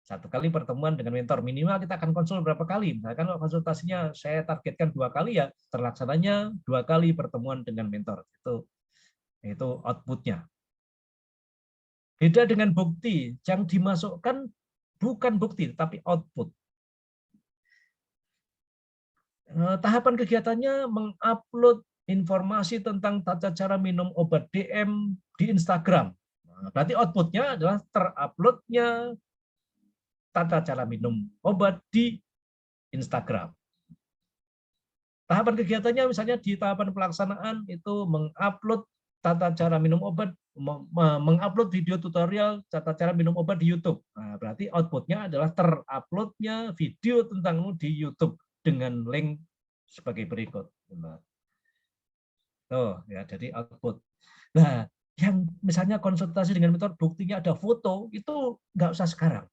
1 kali pertemuan dengan mentor. Minimal kita akan konsul berapa kali. Misalkan kalau konsultasinya saya targetkan 2 kali, ya terlaksananya 2 kali pertemuan dengan mentor. Itu outputnya. Beda dengan bukti, yang dimasukkan bukan bukti, tapi output. Tahapan kegiatannya mengupload informasi tentang tata cara minum obat DM di Instagram. Berarti outputnya adalah teruploadnya tata cara minum obat di Instagram. Tahapan kegiatannya misalnya di tahapan pelaksanaan itu mengupload tata cara minum obat, mengupload video tutorial tata cara minum obat di YouTube. Nah, berarti outputnya adalah teruploadnya video tentangmu di YouTube dengan link sebagai berikut. Oh, ya, jadi output. Nah, yang misalnya konsultasi dengan mentor buktinya ada foto, itu nggak usah sekarang.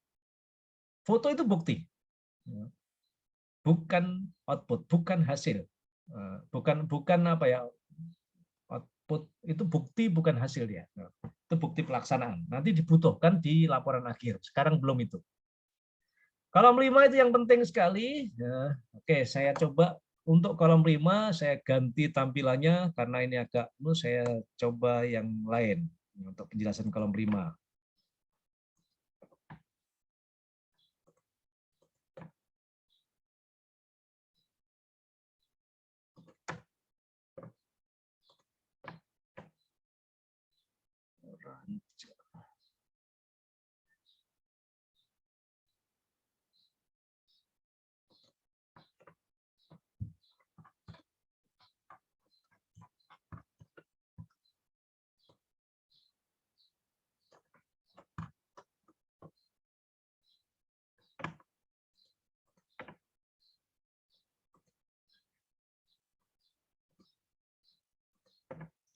Foto itu bukti, bukan output, bukan hasil, bukan apa ya, output itu bukti bukan hasil ya, itu bukti pelaksanaan. Nanti dibutuhkan di laporan akhir. Sekarang belum itu. Kolom 5 itu yang penting sekali. Ya, oke, saya coba untuk kolom 5 saya ganti tampilannya karena ini agak, saya coba yang lain untuk penjelasan kolom 5.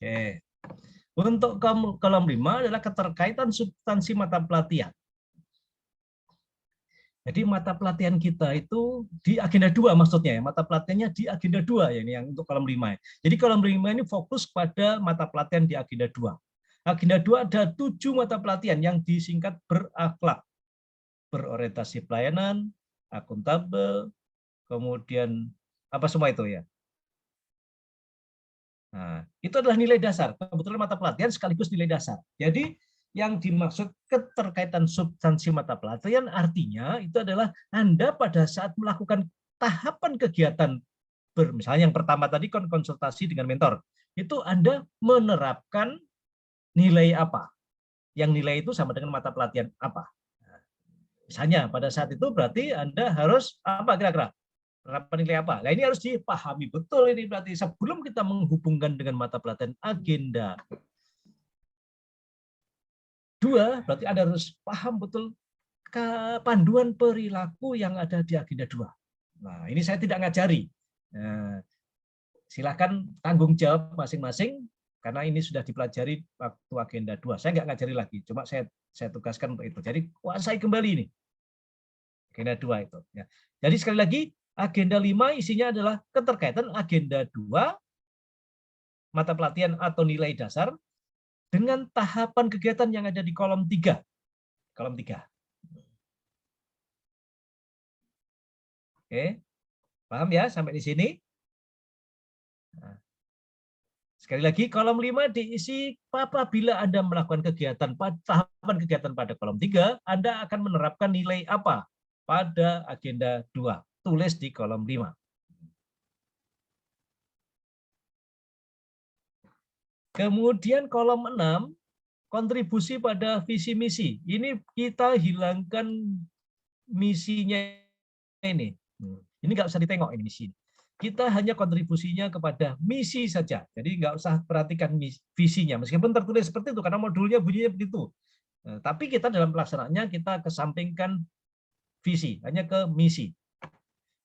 Oke. Untuk kolom 5 adalah keterkaitan substansi mata pelatihan. Jadi mata pelatihan kita itu di agenda 2 maksudnya ya, mata pelatihannya di agenda 2 ya, ini yang untuk kolom 5. Jadi kolom 5 ini fokus pada mata pelatihan di agenda 2. Agenda 2 ada 7 mata pelatihan yang disingkat berakhlak, berorientasi pelayanan, akuntabel, kemudian apa semua itu ya. Nah, itu adalah nilai dasar. Kebetulan mata pelatihan sekaligus nilai dasar. Jadi yang dimaksud keterkaitan substansi mata pelatihan artinya itu adalah Anda pada saat melakukan tahapan kegiatan, misalnya yang pertama tadi konsultasi dengan mentor, itu Anda menerapkan nilai apa? Yang nilai itu sama dengan mata pelatihan apa? Misalnya pada saat itu berarti Anda harus apa kira-kira? Menerapkan nilai apa? Nah, ini harus dipahami betul ini berarti sebelum kita menghubungkan dengan mata pelatihan agenda 2, berarti Anda harus paham betul panduan perilaku yang ada di agenda 2. Nah, ini saya tidak ngajari. Nah, silakan tanggung jawab masing-masing karena ini sudah dipelajari waktu agenda 2. Saya nggak ngajari lagi, cuma saya tugaskan untuk itu. Jadi kuasai kembali ini. Agenda 2 itu. Ya. Jadi sekali lagi, agenda 5 isinya adalah keterkaitan agenda 2, mata pelatihan atau nilai dasar, dengan tahapan kegiatan yang ada di kolom 3. Kolom 3. Oke, paham ya sampai di sini? Nah. Sekali lagi, kolom 5 diisi apabila Anda melakukan kegiatan tahapan kegiatan pada kolom 3, Anda akan menerapkan nilai apa pada agenda 2. Tulis di kolom 5. Kemudian kolom 6, kontribusi pada visi misi. Ini kita hilangkan misinya ini. Ini nggak usah ditengok ini misi. Kita hanya kontribusinya kepada misi saja. Jadi nggak usah perhatikan visinya. Meskipun tertulis seperti itu karena modulnya bunyinya begitu. Nah, tapi kita dalam pelaksanaannya kita kesampingkan visi, hanya ke misi.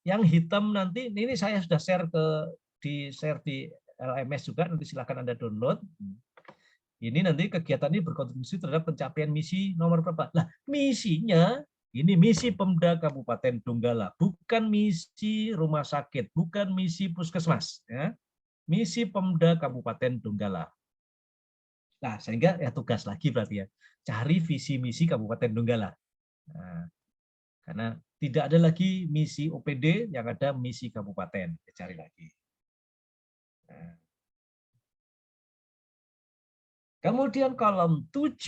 Yang hitam nanti ini saya sudah share di LMS juga, nanti silakan Anda download. Ini nanti kegiatan ini berkontribusi terhadap pencapaian misi nomor berapa. Nah, misinya ini misi Pemda Kabupaten Donggala, bukan misi rumah sakit, bukan misi puskesmas, ya. Misi Pemda Kabupaten Donggala. Nah, sehingga ya tugas lagi berarti ya, cari visi misi Kabupaten Donggala. Nah, Karena tidak ada lagi misi OPD, yang ada misi kabupaten. Cari lagi. Nah. Kemudian kolom 7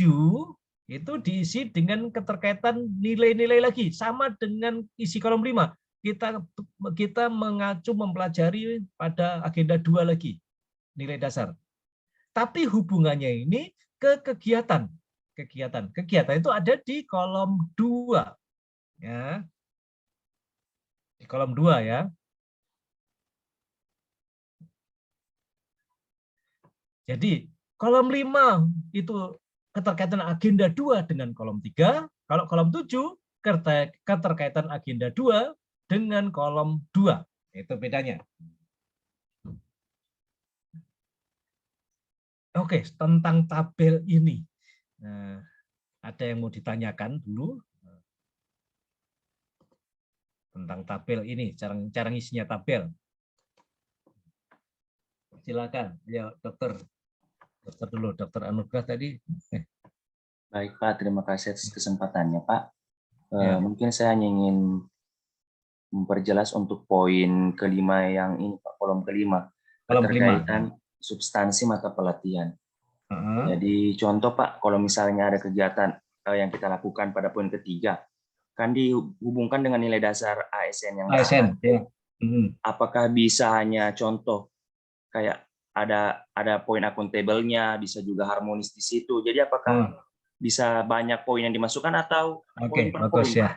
itu diisi dengan keterkaitan nilai-nilai lagi, sama dengan isi kolom 5. Kita mengacu mempelajari pada agenda 2 lagi, nilai dasar. Tapi hubungannya ini ke kegiatan. Kegiatan itu ada di kolom 2. Ya. Di kolom 2 ya. Jadi kolom 5 itu keterkaitan agenda 2 dengan kolom 3. Kalau kolom 7 keterkaitan agenda 2 dengan kolom 2. Itu bedanya. Oke, tentang tabel ini. Nah, ada yang mau ditanyakan dulu? Tentang tabel ini, cara ngisinya tabel. Silakan, ya dokter. Dokter dulu, Dokter Anugrah tadi. Baik Pak, terima kasih atas kesempatannya Pak. Mungkin saya hanya ingin memperjelas untuk poin kelima yang ini Pak, kolom kelima. Keterkaitan substansi mata pelatihan. Jadi contoh Pak, kalau misalnya ada kegiatan yang kita lakukan pada poin ketiga, kan dihubungkan dengan nilai dasar ASN yang ASN, ya. Apakah bisa hanya contoh kayak ada poin akuntabelnya, bisa juga harmonis di situ. Jadi apakah bisa banyak poin yang dimasukkan atau Oke, bagus ya.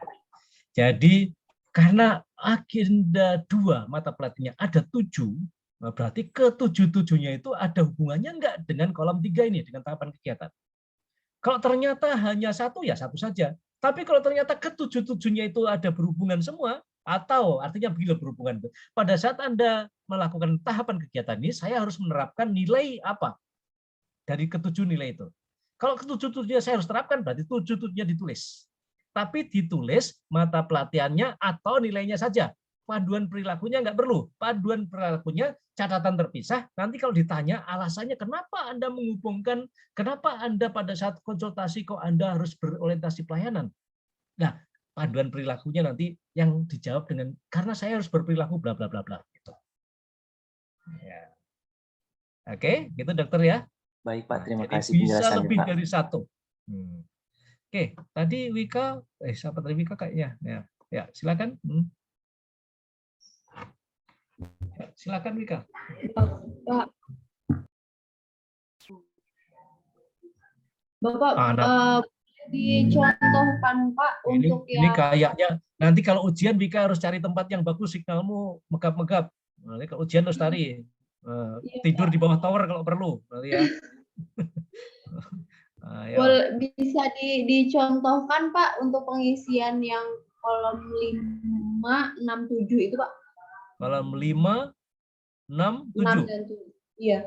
Jadi karena agenda 2 mata pelatihannya ada 7, berarti ke 7-7-nya itu ada hubungannya enggak dengan kolom 3 ini, dengan tahapan kegiatan. Kalau ternyata hanya 1, ya 1 saja. Tapi kalau ternyata ke 7-7-nya itu ada berhubungan semua, atau artinya begini berhubungan. Pada saat Anda melakukan tahapan kegiatan ini, saya harus menerapkan nilai apa dari ke-7 nilai itu. Kalau ke-7-7-nya saya harus terapkan, berarti 7-7-nya ditulis. Tapi ditulis mata pelatihannya atau nilainya saja. Panduan perilakunya nggak perlu. Panduan perilakunya catatan terpisah. Nanti kalau ditanya alasannya kenapa Anda menghubungkan, kenapa Anda pada saat konsultasi kok Anda harus berorientasi pelayanan. Nah, panduan perilakunya nanti yang dijawab dengan karena saya harus berperilaku bla bla bla bla. Gitu. Ya. Oke, gitu dokter ya. Baik Pak, terima Jadi kasih bisa penjelasannya lebih Pak. dari 1. Oke, tadi Wika, siapa tadi Wika kayaknya? Ya, silakan. Ya, silakan Wika. Bapak, dicontohkan Pak untuk ini kayaknya nanti kalau ujian Wika harus cari tempat yang bagus, signalmu megap-megap. Nanti kalau ujian harus cari tidur di bawah tower kalau perlu. Nanti ya. Bisa dicontohkan Pak untuk pengisian yang kolom 5, 6, 7 itu Pak? Kolom 5, 6, 7. 6 dan 7. Iya.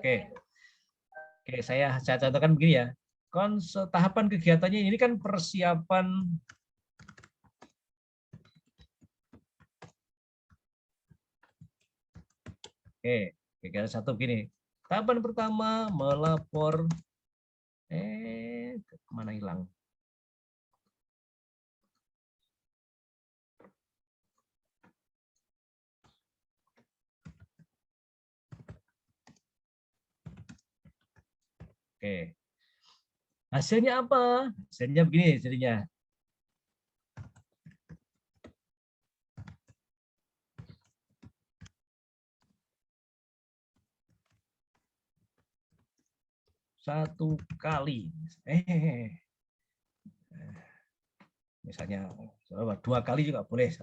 Oke, saya contohkan begini ya. Tahapan kegiatannya ini kan persiapan kegiatan 1 begini. Tahapan pertama melapor kemana hilang? Oke. Hasilnya apa? Hasilnya begini jadinya. Satu kali. Misalnya 2 kali juga boleh.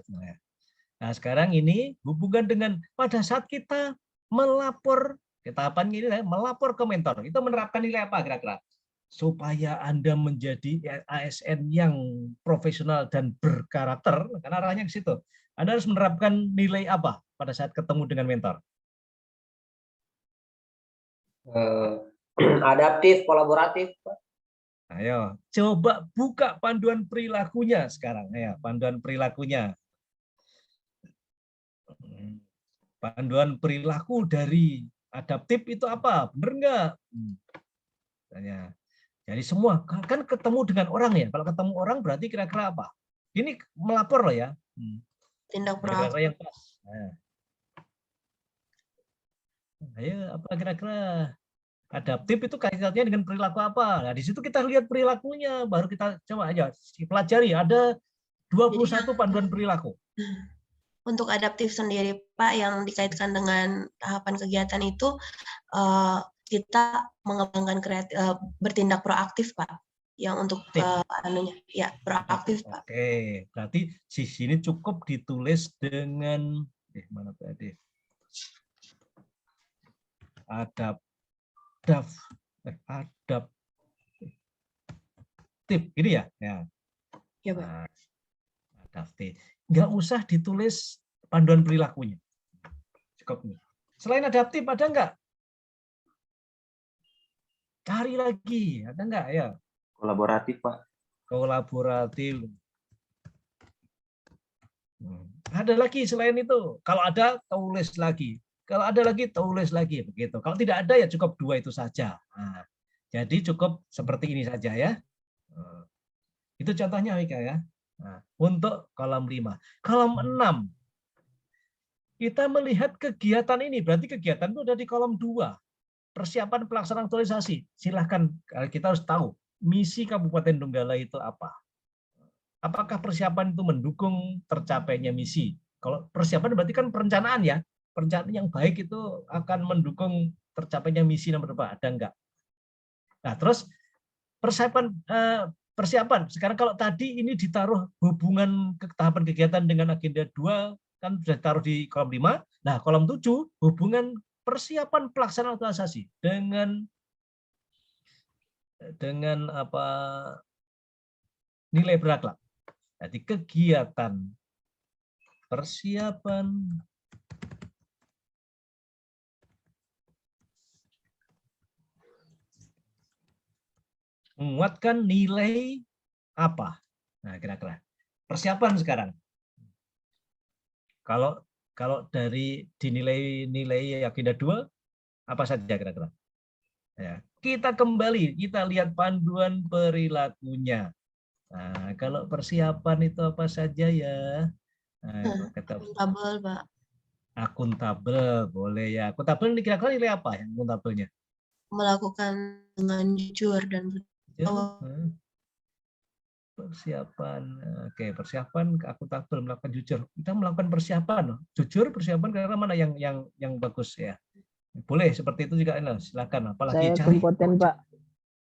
Nah, sekarang ini hubungan dengan pada saat kita melapor, tahapan ini melapor ke mentor, itu menerapkan nilai apa kira-kira? Supaya Anda menjadi ASN yang profesional dan berkarakter, karena arahnya ke situ. Anda harus menerapkan nilai apa pada saat ketemu dengan mentor? Adaptif, kolaboratif. Ayo, coba buka panduan perilakunya sekarang. Ya, panduan perilakunya. Panduan perilaku dari adaptif itu apa? Benar nggak? Tanya. Jadi semua kan ketemu dengan orang ya. Kalau ketemu orang berarti kira-kira apa? Ini melapor loh ya. Tindak Kira-kira proaktif. yang pas. Nah. Ayo, apa kira-kira adaptif itu kaitannya dengan perilaku apa? Nah, di situ kita lihat perilakunya, baru kita coba aja pelajari. Ada 21 panduan perilaku. Untuk adaptif sendiri, Pak, yang dikaitkan dengan tahapan kegiatan itu, kita mengembangkan bertindak proaktif, Pak. Yang untuk anunya, ya proaktif, Pak. Oke, berarti di sini cukup ditulis dengan mana tadi? Adaptif, gini ya? Ya. Ya, Pak. Nah, adaptif. Nggak usah ditulis panduan perilakunya. Cukup nih. Selain adaptif ada nggak? Cari lagi, ada nggak ya? Kolaboratif, Pak. Kolaboratif. Ada lagi selain itu. Kalau ada, tulis lagi. Kalau ada lagi, tulis lagi. Begitu. Kalau tidak ada, ya cukup 2 itu saja. Nah, jadi cukup seperti ini saja ya. Itu contohnya, Wika ya. Nah, untuk kolom 5. Kolom 6. Kita melihat kegiatan ini. Berarti kegiatan itu ada di kolom 2. Persiapan pelaksanaan aktualisasi. Silahkan, kita harus tahu. Misi Kabupaten Donggala itu apa? Apakah persiapan itu mendukung tercapainya misi? Kalau persiapan berarti kan perencanaan ya. Perencanaan yang baik itu akan mendukung tercapainya misi nomor berapa? Ada enggak? Nah, terus persiapan. Sekarang kalau tadi ini ditaruh hubungan tahapan kegiatan dengan agenda 2 kan sudah ditaruh di kolom 5. Nah, kolom 7 hubungan persiapan pelaksanaan aktualisasi dengan apa? Nilai berakhlak. Jadi kegiatan persiapan menguatkan nilai apa? Nah, kira-kira persiapan sekarang. Kalau dari dinilai agenda 2 apa saja kira-kira? Ya, kita kembali, kita lihat panduan perilakunya. Nah, kalau persiapan itu apa saja ya? Nah, akuntabel, Pak. Akuntabel, boleh ya. Akuntabel ini kira-kira nilai apa yang akuntabelnya? Melakukan dengan jujur dan persiapan. Oke, persiapan akuntabel, melakukan jujur. Kita melakukan persiapan, jujur persiapan karena mana yang bagus ya. Boleh seperti itu juga, silakan. Apalagi saya kompeten, Pak.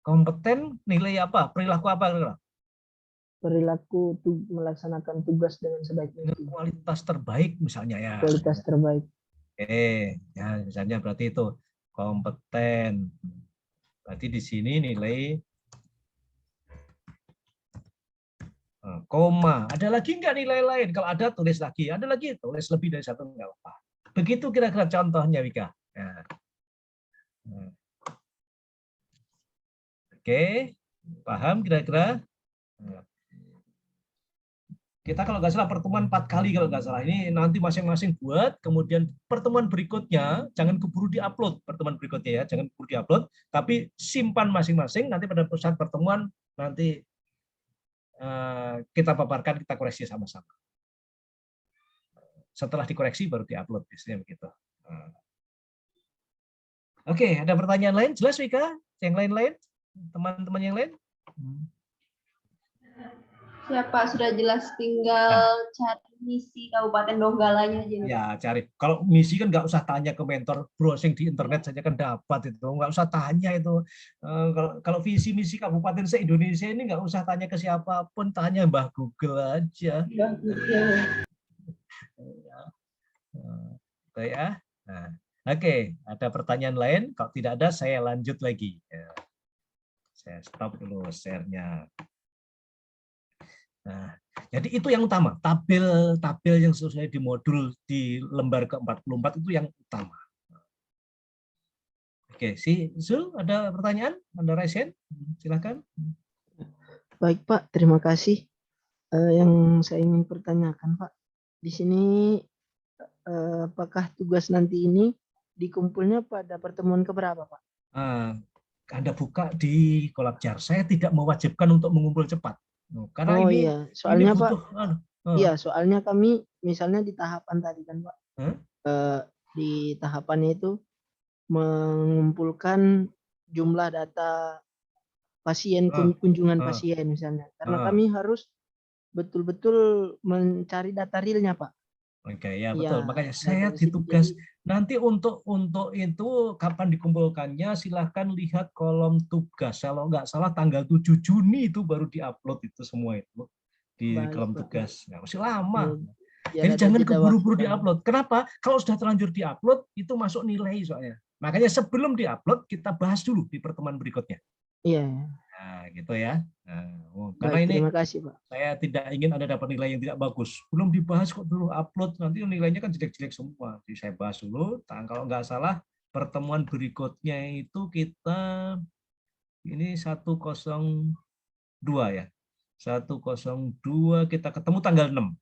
Kompeten nilai apa? Perilaku apa? Perilaku melaksanakan tugas dengan sebaik mungkin. Kualitas terbaik misalnya ya. Kualitas terbaik. Ya misalnya berarti itu kompeten. Berarti di sini nilai koma. Ada lagi nggak nilai lain? Kalau ada tulis lagi. Ada lagi tulis lebih dari 1 nggak apa. Begitu kira-kira contohnya, Wika. Ya. Oke, paham kira-kira? Kita kalau nggak salah pertemuan 4 kali kalau nggak salah. Ini nanti masing-masing buat, kemudian pertemuan berikutnya jangan keburu diupload. Pertemuan berikutnya ya, jangan keburu diupload, tapi simpan masing-masing. Nanti pada saat pertemuan nanti kita paparkan, kita koreksi sama-sama. Setelah dikoreksi baru diupload, biasanya begitu. Oke, ada pertanyaan lain? Jelas, Wika? Yang lain-lain? Teman-teman yang lain? Siapa sudah jelas, tinggal cari misi Kabupaten Donggalanya aja. Ya, cari. Kalau misi kan nggak usah tanya ke mentor, browsing di internet saja kan dapat itu. Nggak usah tanya itu. Kalau visi misi Kabupaten se-Indonesia ini nggak usah tanya ke siapapun, tanya Mbah Google aja. Ya. Nah, oke, ada pertanyaan lain? Kalau tidak ada, saya lanjut lagi. Saya stop dulu share-nya. Nah, jadi itu yang utama. Tabel yang sesuai di modul di lembar ke-44 itu yang utama. Oke, Zul, ada pertanyaan? Anda raise? Silakan. Baik, Pak. Terima kasih. Yang saya ingin pertanyakan, Pak, di sini apakah tugas nanti ini dikumpulnya pada pertemuan keberapa, Pak? Anda buka di Kolabjar. Saya tidak mewajibkan untuk mengumpul cepat. Karena Oh ini iya, soalnya Pak, butuh iya soalnya kami misalnya di tahapan tadi kan Pak, di tahapannya itu mengumpulkan jumlah data pasien, kunjungan pasien misalnya, karena kami harus betul-betul mencari data realnya Pak. Oke, ya betul. Ya, Makanya data saya di situ. ditugas Jadi, nanti untuk itu kapan dikumpulkannya, silahkan lihat kolom tugas. Kalau nggak salah tanggal 7 Juni itu baru diupload itu semua itu di baik, kolom Pak. tugas. Nggak masih lama. Biar Jadi ada jangan jeda keburu-buru waktu, diupload. Kenapa? Kalau sudah terlanjur diupload itu masuk nilai soalnya. Makanya sebelum diupload kita bahas dulu di pertemuan berikutnya. Iya. Nah, gitu ya. Karena Baik, ini terima kasih Pak. saya tidak ingin Anda dapat nilai yang tidak bagus. Belum dibahas kok dulu upload, nanti nilainya kan jelek-jelek semua. Jadi saya bahas dulu, kalau nggak salah pertemuan berikutnya itu kita, ini 102 ya. 102 kita ketemu tanggal 6.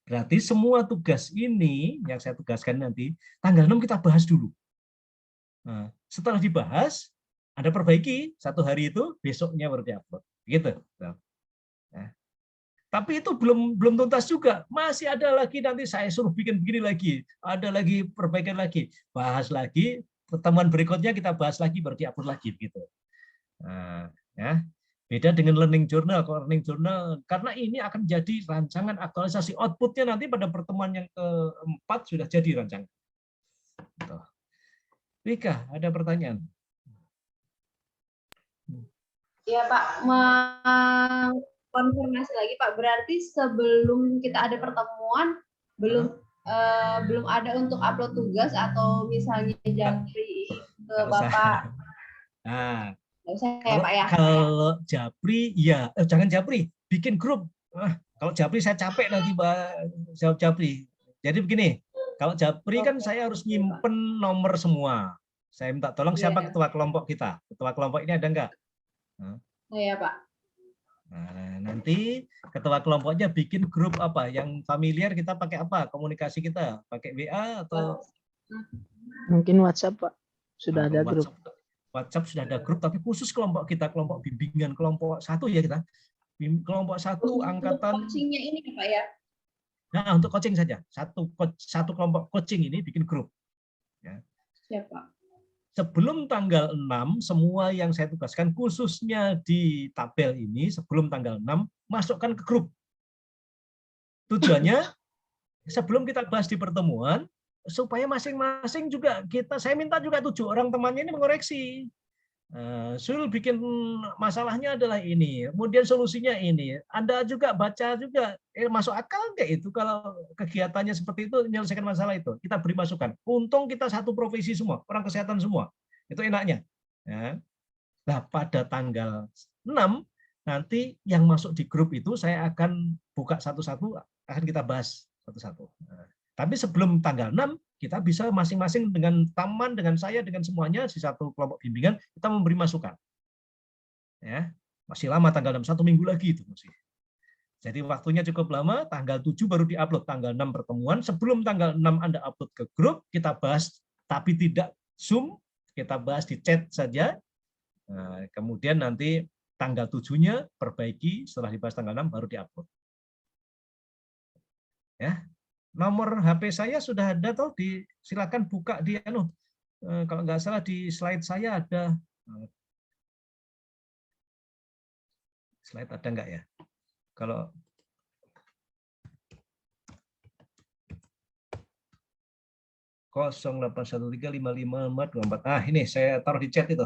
Berarti semua tugas ini yang saya tugaskan nanti, tanggal 6 kita bahas dulu. Nah, setelah dibahas, Anda perbaiki 1 hari itu, besoknya baru diupload. Gitu. Nah. Tapi itu belum tuntas juga. Masih ada lagi nanti saya suruh bikin begini lagi. Ada lagi perbaikan lagi. Bahas lagi. Pertemuan berikutnya kita bahas lagi, baru di-upload lagi. Gitu. Nah, ya. Beda dengan learning journal. Kalau learning journal, karena ini akan jadi rancangan aktualisasi. Outputnya nanti pada pertemuan yang keempat sudah jadi rancangan. Gitu. Rika, ada pertanyaan? Iya Pak, konfirmasi lagi Pak, berarti sebelum kita ada pertemuan belum ada untuk upload tugas atau misalnya Japri ke Bapak. Nah, ya, Pak, ya. Kalau Japri ya jangan Japri, bikin grup. Kalau Japri saya capek nanti jawab Japri. Jadi begini, kalau Japri kan saya harus nyimpen nomor semua. Saya minta tolong siapa ketua kelompok kita. Ketua kelompok ini ada enggak? Iya Pak. Nah, nanti ketua kelompoknya bikin grup apa yang familiar, kita pakai apa komunikasi kita, pakai WA atau mungkin WhatsApp Pak, sudah ada grup. WhatsApp sudah ada grup, tapi khusus kelompok kita, kelompok bimbingan kelompok 1 ya kita, kelompok 1 angkatan. Coachingnya ini Pak ya? Nah, untuk coaching saja, satu kelompok coaching ini bikin grup. Ya. Siapa? Sebelum tanggal 6, semua yang saya tugaskan khususnya di tabel ini, sebelum tanggal 6, masukkan ke grup. Tujuannya, sebelum kita bahas di pertemuan, supaya masing-masing juga saya minta juga 7 orang temannya ini mengoreksi. Sul bikin masalahnya adalah ini, kemudian solusinya ini. Anda juga baca juga, masuk akal nggak itu kalau kegiatannya seperti itu, menyelesaikan masalah itu. Kita beri masukan. Untung kita satu profesi semua, orang kesehatan semua. Itu enaknya. Ya. Nah, pada tanggal 6, nanti yang masuk di grup itu saya akan buka satu-satu, akan kita bahas satu-satu. Tapi sebelum tanggal 6, kita bisa masing-masing dengan Taman, dengan saya, dengan semuanya, di satu kelompok bimbingan, kita memberi masukan. Ya, masih lama tanggal 6, 1 minggu lagi itu masih. Jadi waktunya cukup lama, tanggal 7 baru diupload, tanggal 6 pertemuan, sebelum tanggal 6 Anda upload ke grup, kita bahas, tapi tidak Zoom, kita bahas di chat saja. Nah, kemudian nanti tanggal 7-nya perbaiki, setelah dibahas tanggal 6 baru diupload. Ya. Nomor HP saya sudah ada toh, silakan buka di kalau nggak salah di slide saya ada. Slide ada nggak ya? Kalau (0813555424). Ini saya taruh di chat itu.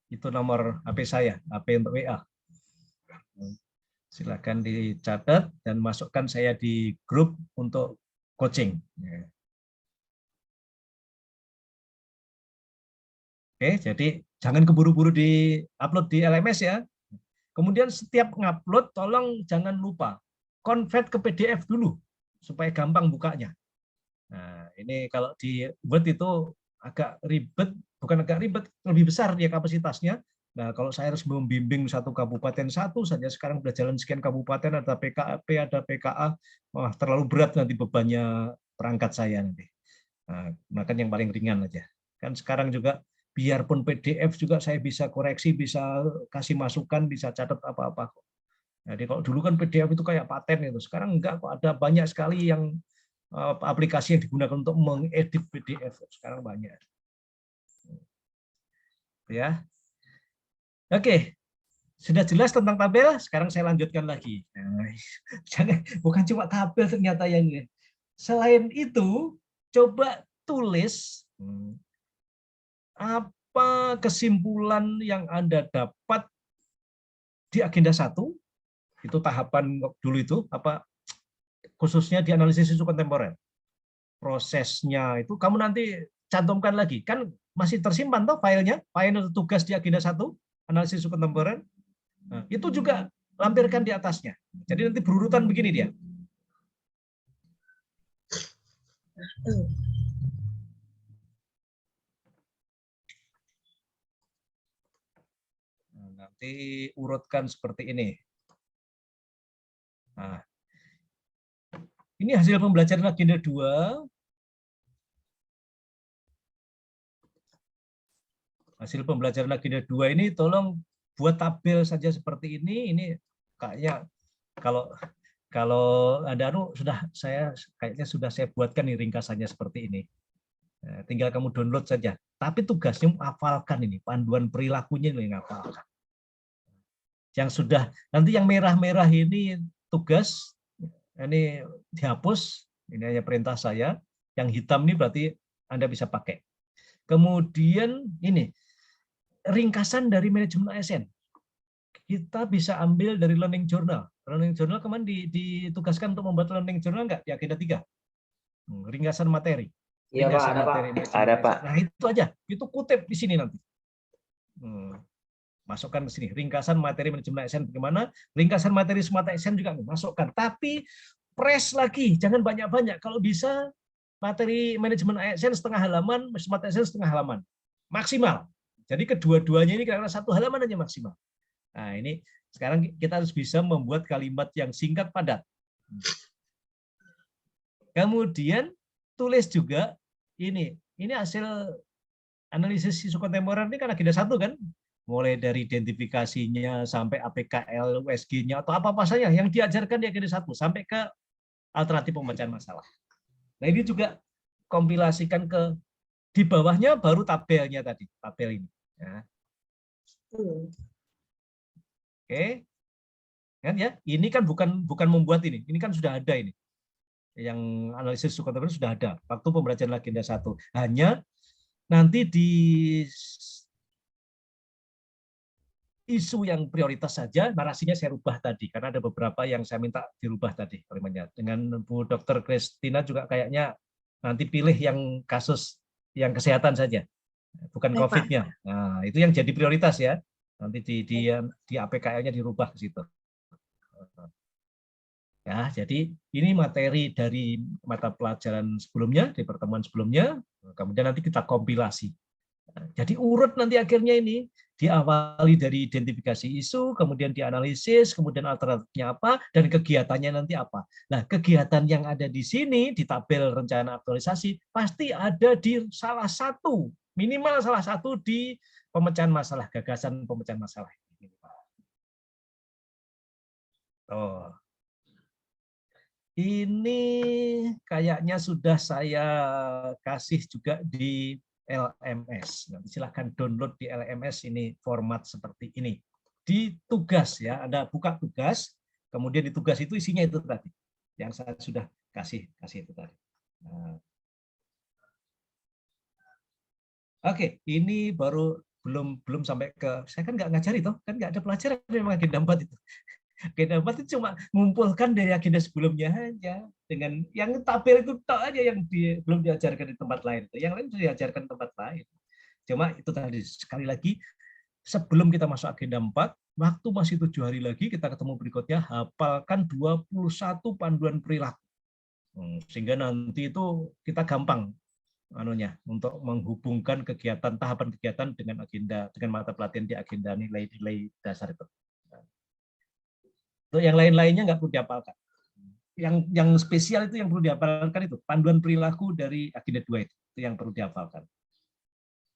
Itu nomor HP saya, HP untuk WA. Silakan dicatat dan masukkan saya di grup untuk coaching. Oke, jadi jangan keburu-buru di-upload di LMS ya. Kemudian setiap ngupload, tolong jangan lupa convert ke PDF dulu supaya gampang bukanya. Nah, ini kalau di Word itu agak ribet, bukan agak ribet, lebih besar dia kapasitasnya. Nah, kalau saya harus membimbing satu kabupaten satu saja, sekarang sudah jalan sekian kabupaten, ada PKP, ada PKA, wah terlalu berat nanti bebannya perangkat saya nanti. Nah, maka yang paling ringan aja. Kan sekarang juga biarpun PDF juga saya bisa koreksi, bisa kasih masukan, bisa catat apa-apa. Jadi kalau dulu kan PDF itu kayak paten itu, sekarang enggak kok, ada banyak sekali yang aplikasi yang digunakan untuk mengedit PDF sekarang banyak. Ya. Oke. Sudah jelas tentang tabel, sekarang saya lanjutkan lagi. Nah, bukan cuma tabel ternyata yang ini. Selain itu, coba tulis apa kesimpulan yang Anda dapat di agenda 1, itu tahapan dulu itu, apa khususnya di analisis isu kontemporer. Prosesnya itu kamu nanti cantumkan lagi. Kan masih tersimpan toh filenya, file tugas di agenda 1, analisis isu kontemporer. Nah, itu juga lampirkan di atasnya. Jadi nanti berurutan begini dia. Nah, nanti urutkan seperti ini. Nah, ini hasil pembelajaran agenda 2. Hasil pembelajaran agenda 2 ini tolong buat tabel saja seperti ini kayaknya kalau ada sudah saya buatkan nih ringkasannya seperti ini. Tinggal kamu download saja. Tapi tugasnya hafalkan ini, panduan perilakunya ini hafalkan. Yang sudah nanti yang merah-merah ini tugas ini dihapus, ini hanya perintah saya. Yang hitam ini berarti Anda bisa pakai. Kemudian ini ringkasan dari manajemen ASN. Kita bisa ambil dari learning journal. Learning journal kemarin ditugaskan untuk membuat learning journal enggak di agenda 3? Ringkasan materi. Iya Pak, ada Pak. Ada Pak. Nah itu aja, itu kutip di sini nanti. Masukkan ke sini. Ringkasan materi manajemen ASN bagaimana? Ringkasan materi Smart ASN juga masukkan. Tapi press lagi, jangan banyak-banyak. Kalau bisa materi manajemen ASN setengah halaman, Smart ASN setengah halaman. Maksimal. Jadi kedua-duanya ini kira-kira 1 halaman aja maksimal. Nah ini sekarang kita harus bisa membuat kalimat yang singkat padat. Kemudian tulis juga ini hasil analisis isu kontemporer ini kan agenda 1 kan, mulai dari identifikasinya sampai APKL, USG-nya atau apa-apa saja yang diajarkan di agenda 1 sampai ke alternatif pemecahan masalah. Nah ini juga kompilasikan ke di bawahnya baru tabelnya tadi, tabel ini. Ya. Oke, kan ya? Ini kan bukan membuat ini kan sudah ada ini. Yang analisis isu kontemporer sudah ada waktu pembelajaran agenda 1. Hanya nanti di isu yang prioritas saja narasinya saya rubah tadi karena ada beberapa yang saya minta dirubah tadi kalimatnya. Dengan Bu Dr. Kristina juga kayaknya nanti pilih yang kasus yang kesehatan saja, bukan COVID-nya. Nah, itu yang jadi prioritas ya. Nanti di APKL-nya dirubah ke situ. Ya, jadi ini materi dari mata pelajaran sebelumnya, di pertemuan sebelumnya, kemudian nanti kita kompilasi. Jadi urut nanti akhirnya ini diawali dari identifikasi isu, kemudian dianalisis, kemudian alternatifnya apa, dan kegiatannya nanti apa. Nah, kegiatan yang ada di sini, di tabel rencana aktualisasi, pasti ada di salah satu, minimal salah satu di pemecahan masalah, gagasan pemecahan masalah. Oh. Ini kayaknya sudah saya kasih juga di LMS. Nanti silahkan download di LMS ini format seperti ini. Di tugas ya, Anda buka tugas, kemudian di tugas itu isinya itu tadi. Yang saya sudah kasih itu tadi. Nah. Oke, ini baru belum sampai ke, saya kan nggak ngajari toh, kan nggak ada pelajaran memang agenda 4 itu. Agenda 4 itu cuma mengumpulkan dari agenda sebelumnya aja, dengan yang tabel itu tak aja yang belum diajarkan di tempat lain. Yang lain sudah diajarkan di tempat lain. Cuma itu tadi, sekali lagi, sebelum kita masuk agenda 4, waktu masih 7 hari lagi, kita ketemu berikutnya, hafalkan 21 panduan perilaku. Sehingga nanti itu kita gampang untuk menghubungkan kegiatan, tahapan kegiatan dengan agenda, dengan mata pelatihan di agenda nilai-nilai dasar itu. Untuk yang lain-lainnya nggak perlu dihafalkan. Yang spesial itu yang perlu dihafalkan itu panduan perilaku dari agenda 2 itu yang perlu dihafalkan.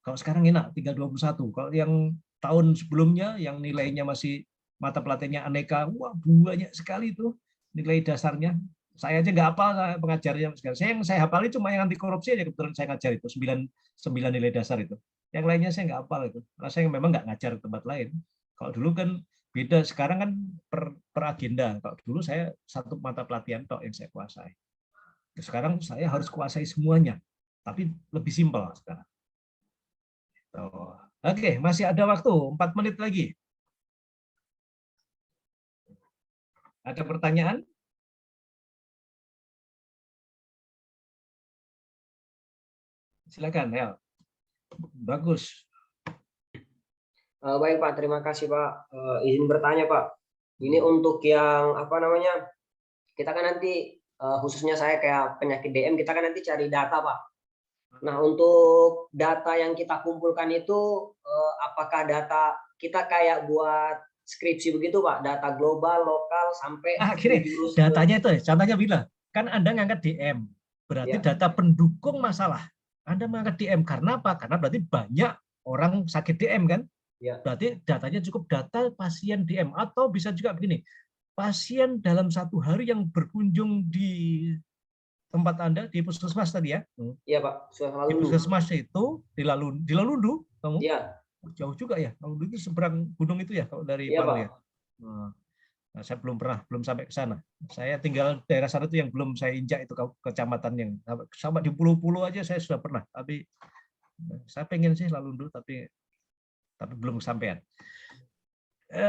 Kalau sekarang enak tinggal 21. Kalau yang tahun sebelumnya yang nilainya masih mata pelatihannya aneka, wah banyak sekali tuh nilai dasarnya. Saya aja nggak hafal pengajarnya sekarang. Yang saya hafalin cuma yang anti korupsi aja, kebetulan saya ngajar itu 9 nilai dasar itu. Yang lainnya saya nggak hafal itu. Karena saya memang nggak ngajar di tempat lain. Kalau dulu kan beda, sekarang kan per agenda. Kalau dulu saya satu mata pelatihan tok yang saya kuasai. Sekarang saya harus kuasai semuanya, tapi lebih simpel sekarang. Oke, masih ada waktu 4 menit lagi. Ada pertanyaan? Silakan, Hel. Bagus. Baik Pak, terima kasih Pak. Izin bertanya Pak. Ini untuk yang apa namanya? Kita kan nanti khususnya saya kayak penyakit DM, kita kan nanti cari data Pak. Nah untuk data yang kita kumpulkan itu apakah data kita kayak buat skripsi begitu Pak? Data global, lokal sampai gini, datanya itu contohnya bila kan Anda ngangkat DM, berarti data pendukung masalah. Anda mengangkat DM karena apa? Karena berarti banyak orang sakit DM kan? Berarti datanya cukup data pasien DM, atau bisa juga begini, pasien dalam 1 hari yang berkunjung di tempat Anda di puskesmas tadi ya? Iya Pak, di puskesmas itu di Lalundu, kamu? Iya. Jauh juga ya. Lalundu itu seberang gunung itu ya kalau dari Palu ya. Nah, saya belum sampai ke sana. Saya tinggal daerah sana itu yang belum saya injak, itu kecamatan yang sama di pulau-pulau aja saya sudah pernah. Tapi saya pengen sih Lalundu, tapi belum kesampaian.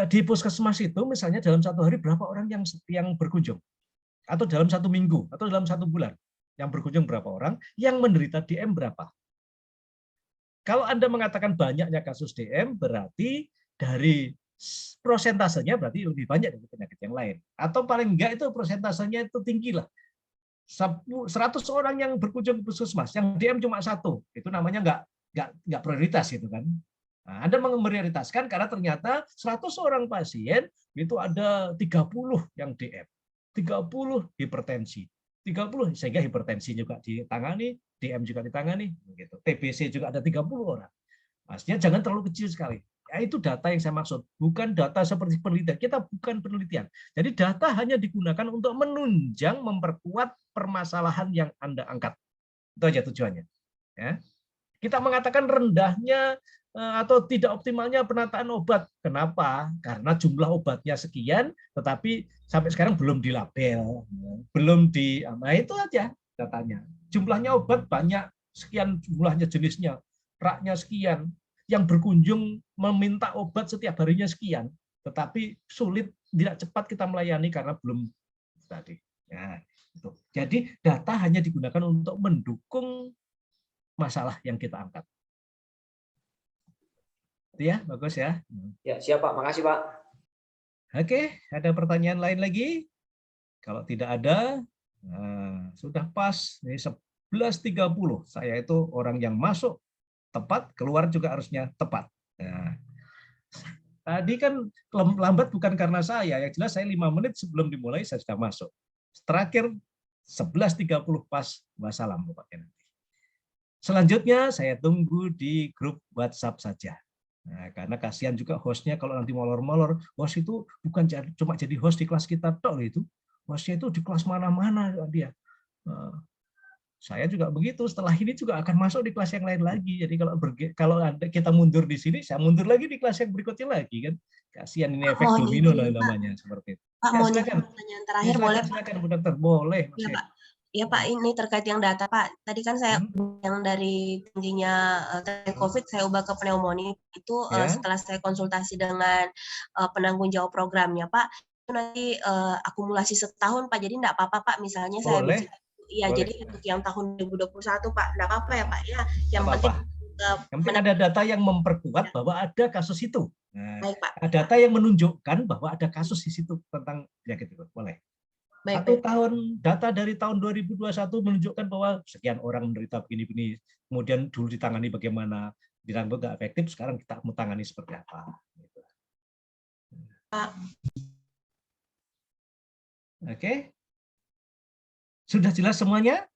Di puskesmas itu misalnya dalam 1 hari berapa orang yang berkunjung, atau dalam 1 minggu, atau dalam 1 bulan yang berkunjung berapa orang, yang menderita DM berapa. Kalau Anda mengatakan banyaknya kasus DM, berarti dari prosentasenya berarti lebih banyak dari penyakit yang lain, atau paling enggak itu prosentasenya itu tinggi lah. 100 orang yang berkunjung ke puskesmas, yang DM cuma 1, itu namanya nggak prioritas gitu kan. Nah, Anda memprioritaskan karena ternyata 100 orang pasien itu ada 30 yang DM, 30 hipertensi, 30 sehingga hipertensi juga ditangani, DM juga ditangani, gitu. TBC juga ada 30 orang. Maksudnya jangan terlalu kecil sekali. Ya, itu data yang saya maksud, bukan data seperti penelitian. Kita bukan penelitian. Jadi data hanya digunakan untuk menunjang, memperkuat permasalahan yang Anda angkat. Itu aja tujuannya. Ya. Kita mengatakan rendahnya atau tidak optimalnya penataan obat. Kenapa? Karena jumlah obatnya sekian, tetapi sampai sekarang belum dilabel, belum di. Nah itu aja datanya. Jumlahnya obat banyak, sekian jumlahnya jenisnya, raknya sekian. Yang berkunjung meminta obat setiap harinya sekian, tetapi sulit, tidak cepat kita melayani karena belum tadi. Ya, itu. Jadi data hanya digunakan untuk mendukung masalah yang kita angkat. Ya, bagus ya. Ya, siap Pak. Makasih Pak. Oke, ada pertanyaan lain lagi? Kalau tidak ada, nah, sudah pas. Ini 11.30. Saya itu orang yang masuk tepat, keluar juga harusnya tepat. Nah, tadi kan lambat bukan karena saya, yang jelas saya 5 menit sebelum dimulai saya sudah masuk. Terakhir 11.30 pas, wassalam Bapak nanti. Selanjutnya saya tunggu di grup WhatsApp saja. Nah, karena kasihan juga hostnya kalau nanti molor-molor, host itu bukan cuma jadi host di kelas kita tok itu, hostnya itu di kelas mana-mana dia. Saya juga begitu, setelah ini juga akan masuk di kelas yang lain lagi. Jadi kalau kita mundur di sini, saya mundur lagi di kelas yang berikutnya lagi kan. Kasihan, ini efek domino namanya seperti itu. Pak, Ya, mau silakan. pertanyaan terakhir boleh Pak? Silakan Bu Dokter, boleh. Ya Pak. Ya Pak, ini terkait yang data Pak. Tadi kan saya yang dari tingginya COVID saya ubah ke pneumonia itu setelah saya konsultasi dengan penanggung jawab programnya Pak. Itu nanti akumulasi setahun Pak. Jadi enggak apa-apa Pak, misalnya saya bisa. Iya, jadi untuk yang tahun 2021 Pak, enggak apa-apa ya Pak ya. Yang penting ada data yang memperkuat bahwa ada kasus itu. Nah, baik, Pak. Data yang menunjukkan bahwa ada kasus di situ tentang penyakit itu. Boleh. Baik, data dari tahun 2021 menunjukkan bahwa sekian orang menderita begini-begini, kemudian dulu ditangani bagaimana, ditangani nggak efektif, sekarang kita mau tangani seperti apa. Pak. Oke. Sudah jelas semuanya?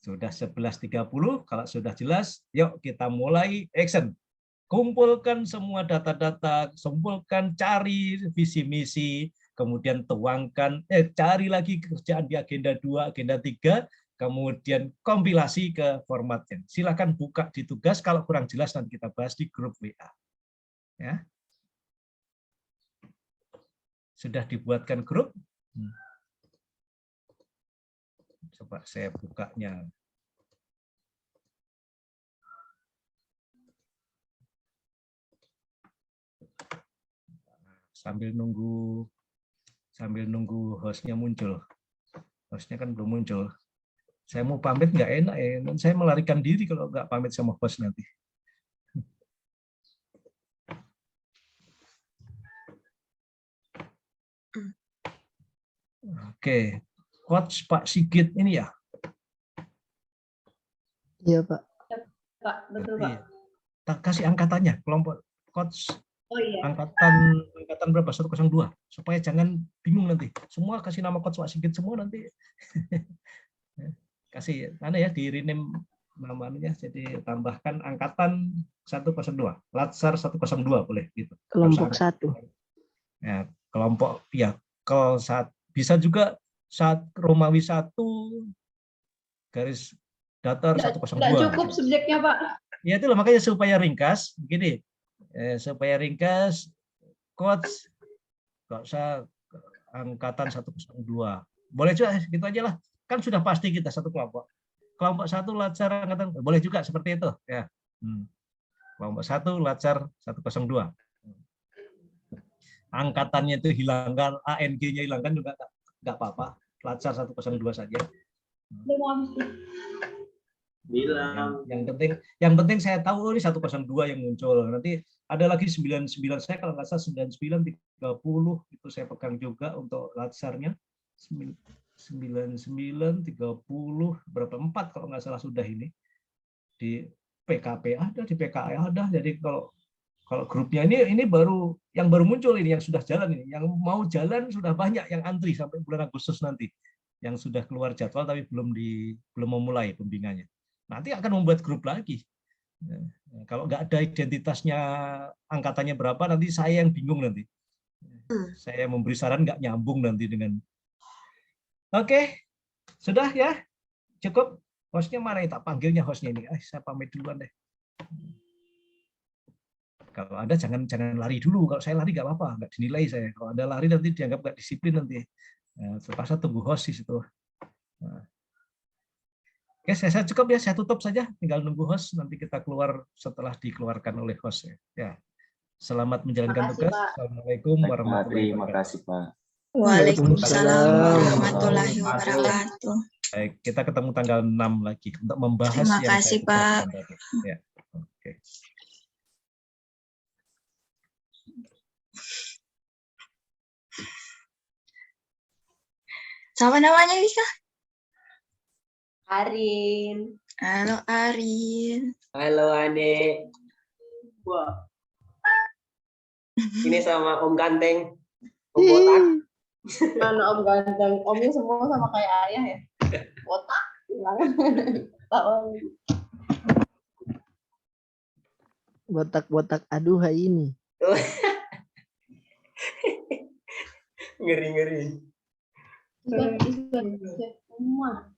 Sudah 11.30, kalau sudah jelas, yuk kita mulai action. kumpulkan semua data-data, kumpulkan, cari visi misi, kemudian tuangkan, cari lagi kerjaan di agenda 2, agenda 3, kemudian kompilasi ke formatnya. Silakan buka di tugas, kalau kurang jelas nanti kita bahas di grup WA. Ya. Sudah dibuatkan grup? Coba saya bukanya. Sambil nunggu hostnya muncul. Hostnya kan belum muncul. Saya mau pamit nggak enak ya. Saya melarikan diri kalau nggak pamit sama host nanti. Oke, Coach Pak Sigit ini ya? Iya Pak. Pak, betul Pak. Kasih angkatannya, kelompok Coach. Oh iya. Angkatan berapa? 102. Supaya jangan bingung nanti. Semua kasih nama Coach Pak Sigit semua nanti. Kasih mana ya, di rename namanya, jadi tambahkan angkatan 102. Latsar 102 boleh gitu. Kelompok 1. Ya, kelompok ya kalau bisa juga saat Romawi 1 garis datar 102. Tidak cukup subjeknya Pak. Ya itulah makanya supaya ringkas begini. Supaya ringkas, Coach nggak usah angkatan 102. Boleh juga gitu aja lah. Kan sudah pasti kita satu kelompok. Kelompok 1 Latsar angkatan, boleh juga seperti itu ya. Kelompok 1 Latsar 102. Angkatannya itu hilangkan, ANG-nya hilangkan juga nggak apa-apa. Latsar 102 saja. Yang penting saya tahu ini 102 yang muncul. Nanti ada lagi 99, saya kalau nggak salah 99 30 itu saya pegang juga untuk latsarnya. 99 30 berapa 4 kalau nggak salah sudah ini. Di PKP ada, di PKI ada. Jadi kalau grupnya ini baru yang baru muncul ini, yang sudah jalan ini. Yang mau jalan sudah banyak yang antri sampai bulan Agustus nanti. Yang sudah keluar jadwal tapi belum memulai pembinanya. Nanti akan membuat grup lagi. Kalau nggak ada identitasnya, angkatannya berapa, nanti saya yang bingung nanti. Saya memberi saran nggak nyambung nanti dengan. Oke, sudah ya, cukup. Hostnya mana ya? Tak panggilnya hostnya ini. Saya pamit duluan deh. Kalau ada jangan lari dulu. Kalau saya lari nggak apa-apa, nggak dinilai saya. Kalau Anda lari nanti dianggap nggak disiplin nanti. Terpaksa tunggu host di situ. Oke, saya cukup ya, saya tutup saja, tinggal nunggu host, nanti kita keluar setelah dikeluarkan oleh host ya. Selamat menjalankan tugas. Assalamualaikum warahmatullahi wabarakatuh. Terima kasih Pak. Waalaikumsalam warahmatullahi wabarakatuh. Baik, kita ketemu tanggal 6 lagi untuk membahas. Terima kasih Pak. Ya, oke. Siapa namanya Lisa? Arin. Halo Arin. Halo Ade. Wah. Ini sama Om Ganteng. Om Botak. Mana Om Ganteng? Omnya semua sama kayak ayah ya. Botak. Botak-botak aduhai ini. Ngeri-ngeri. Semua.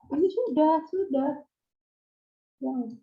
Ini sudah. Yang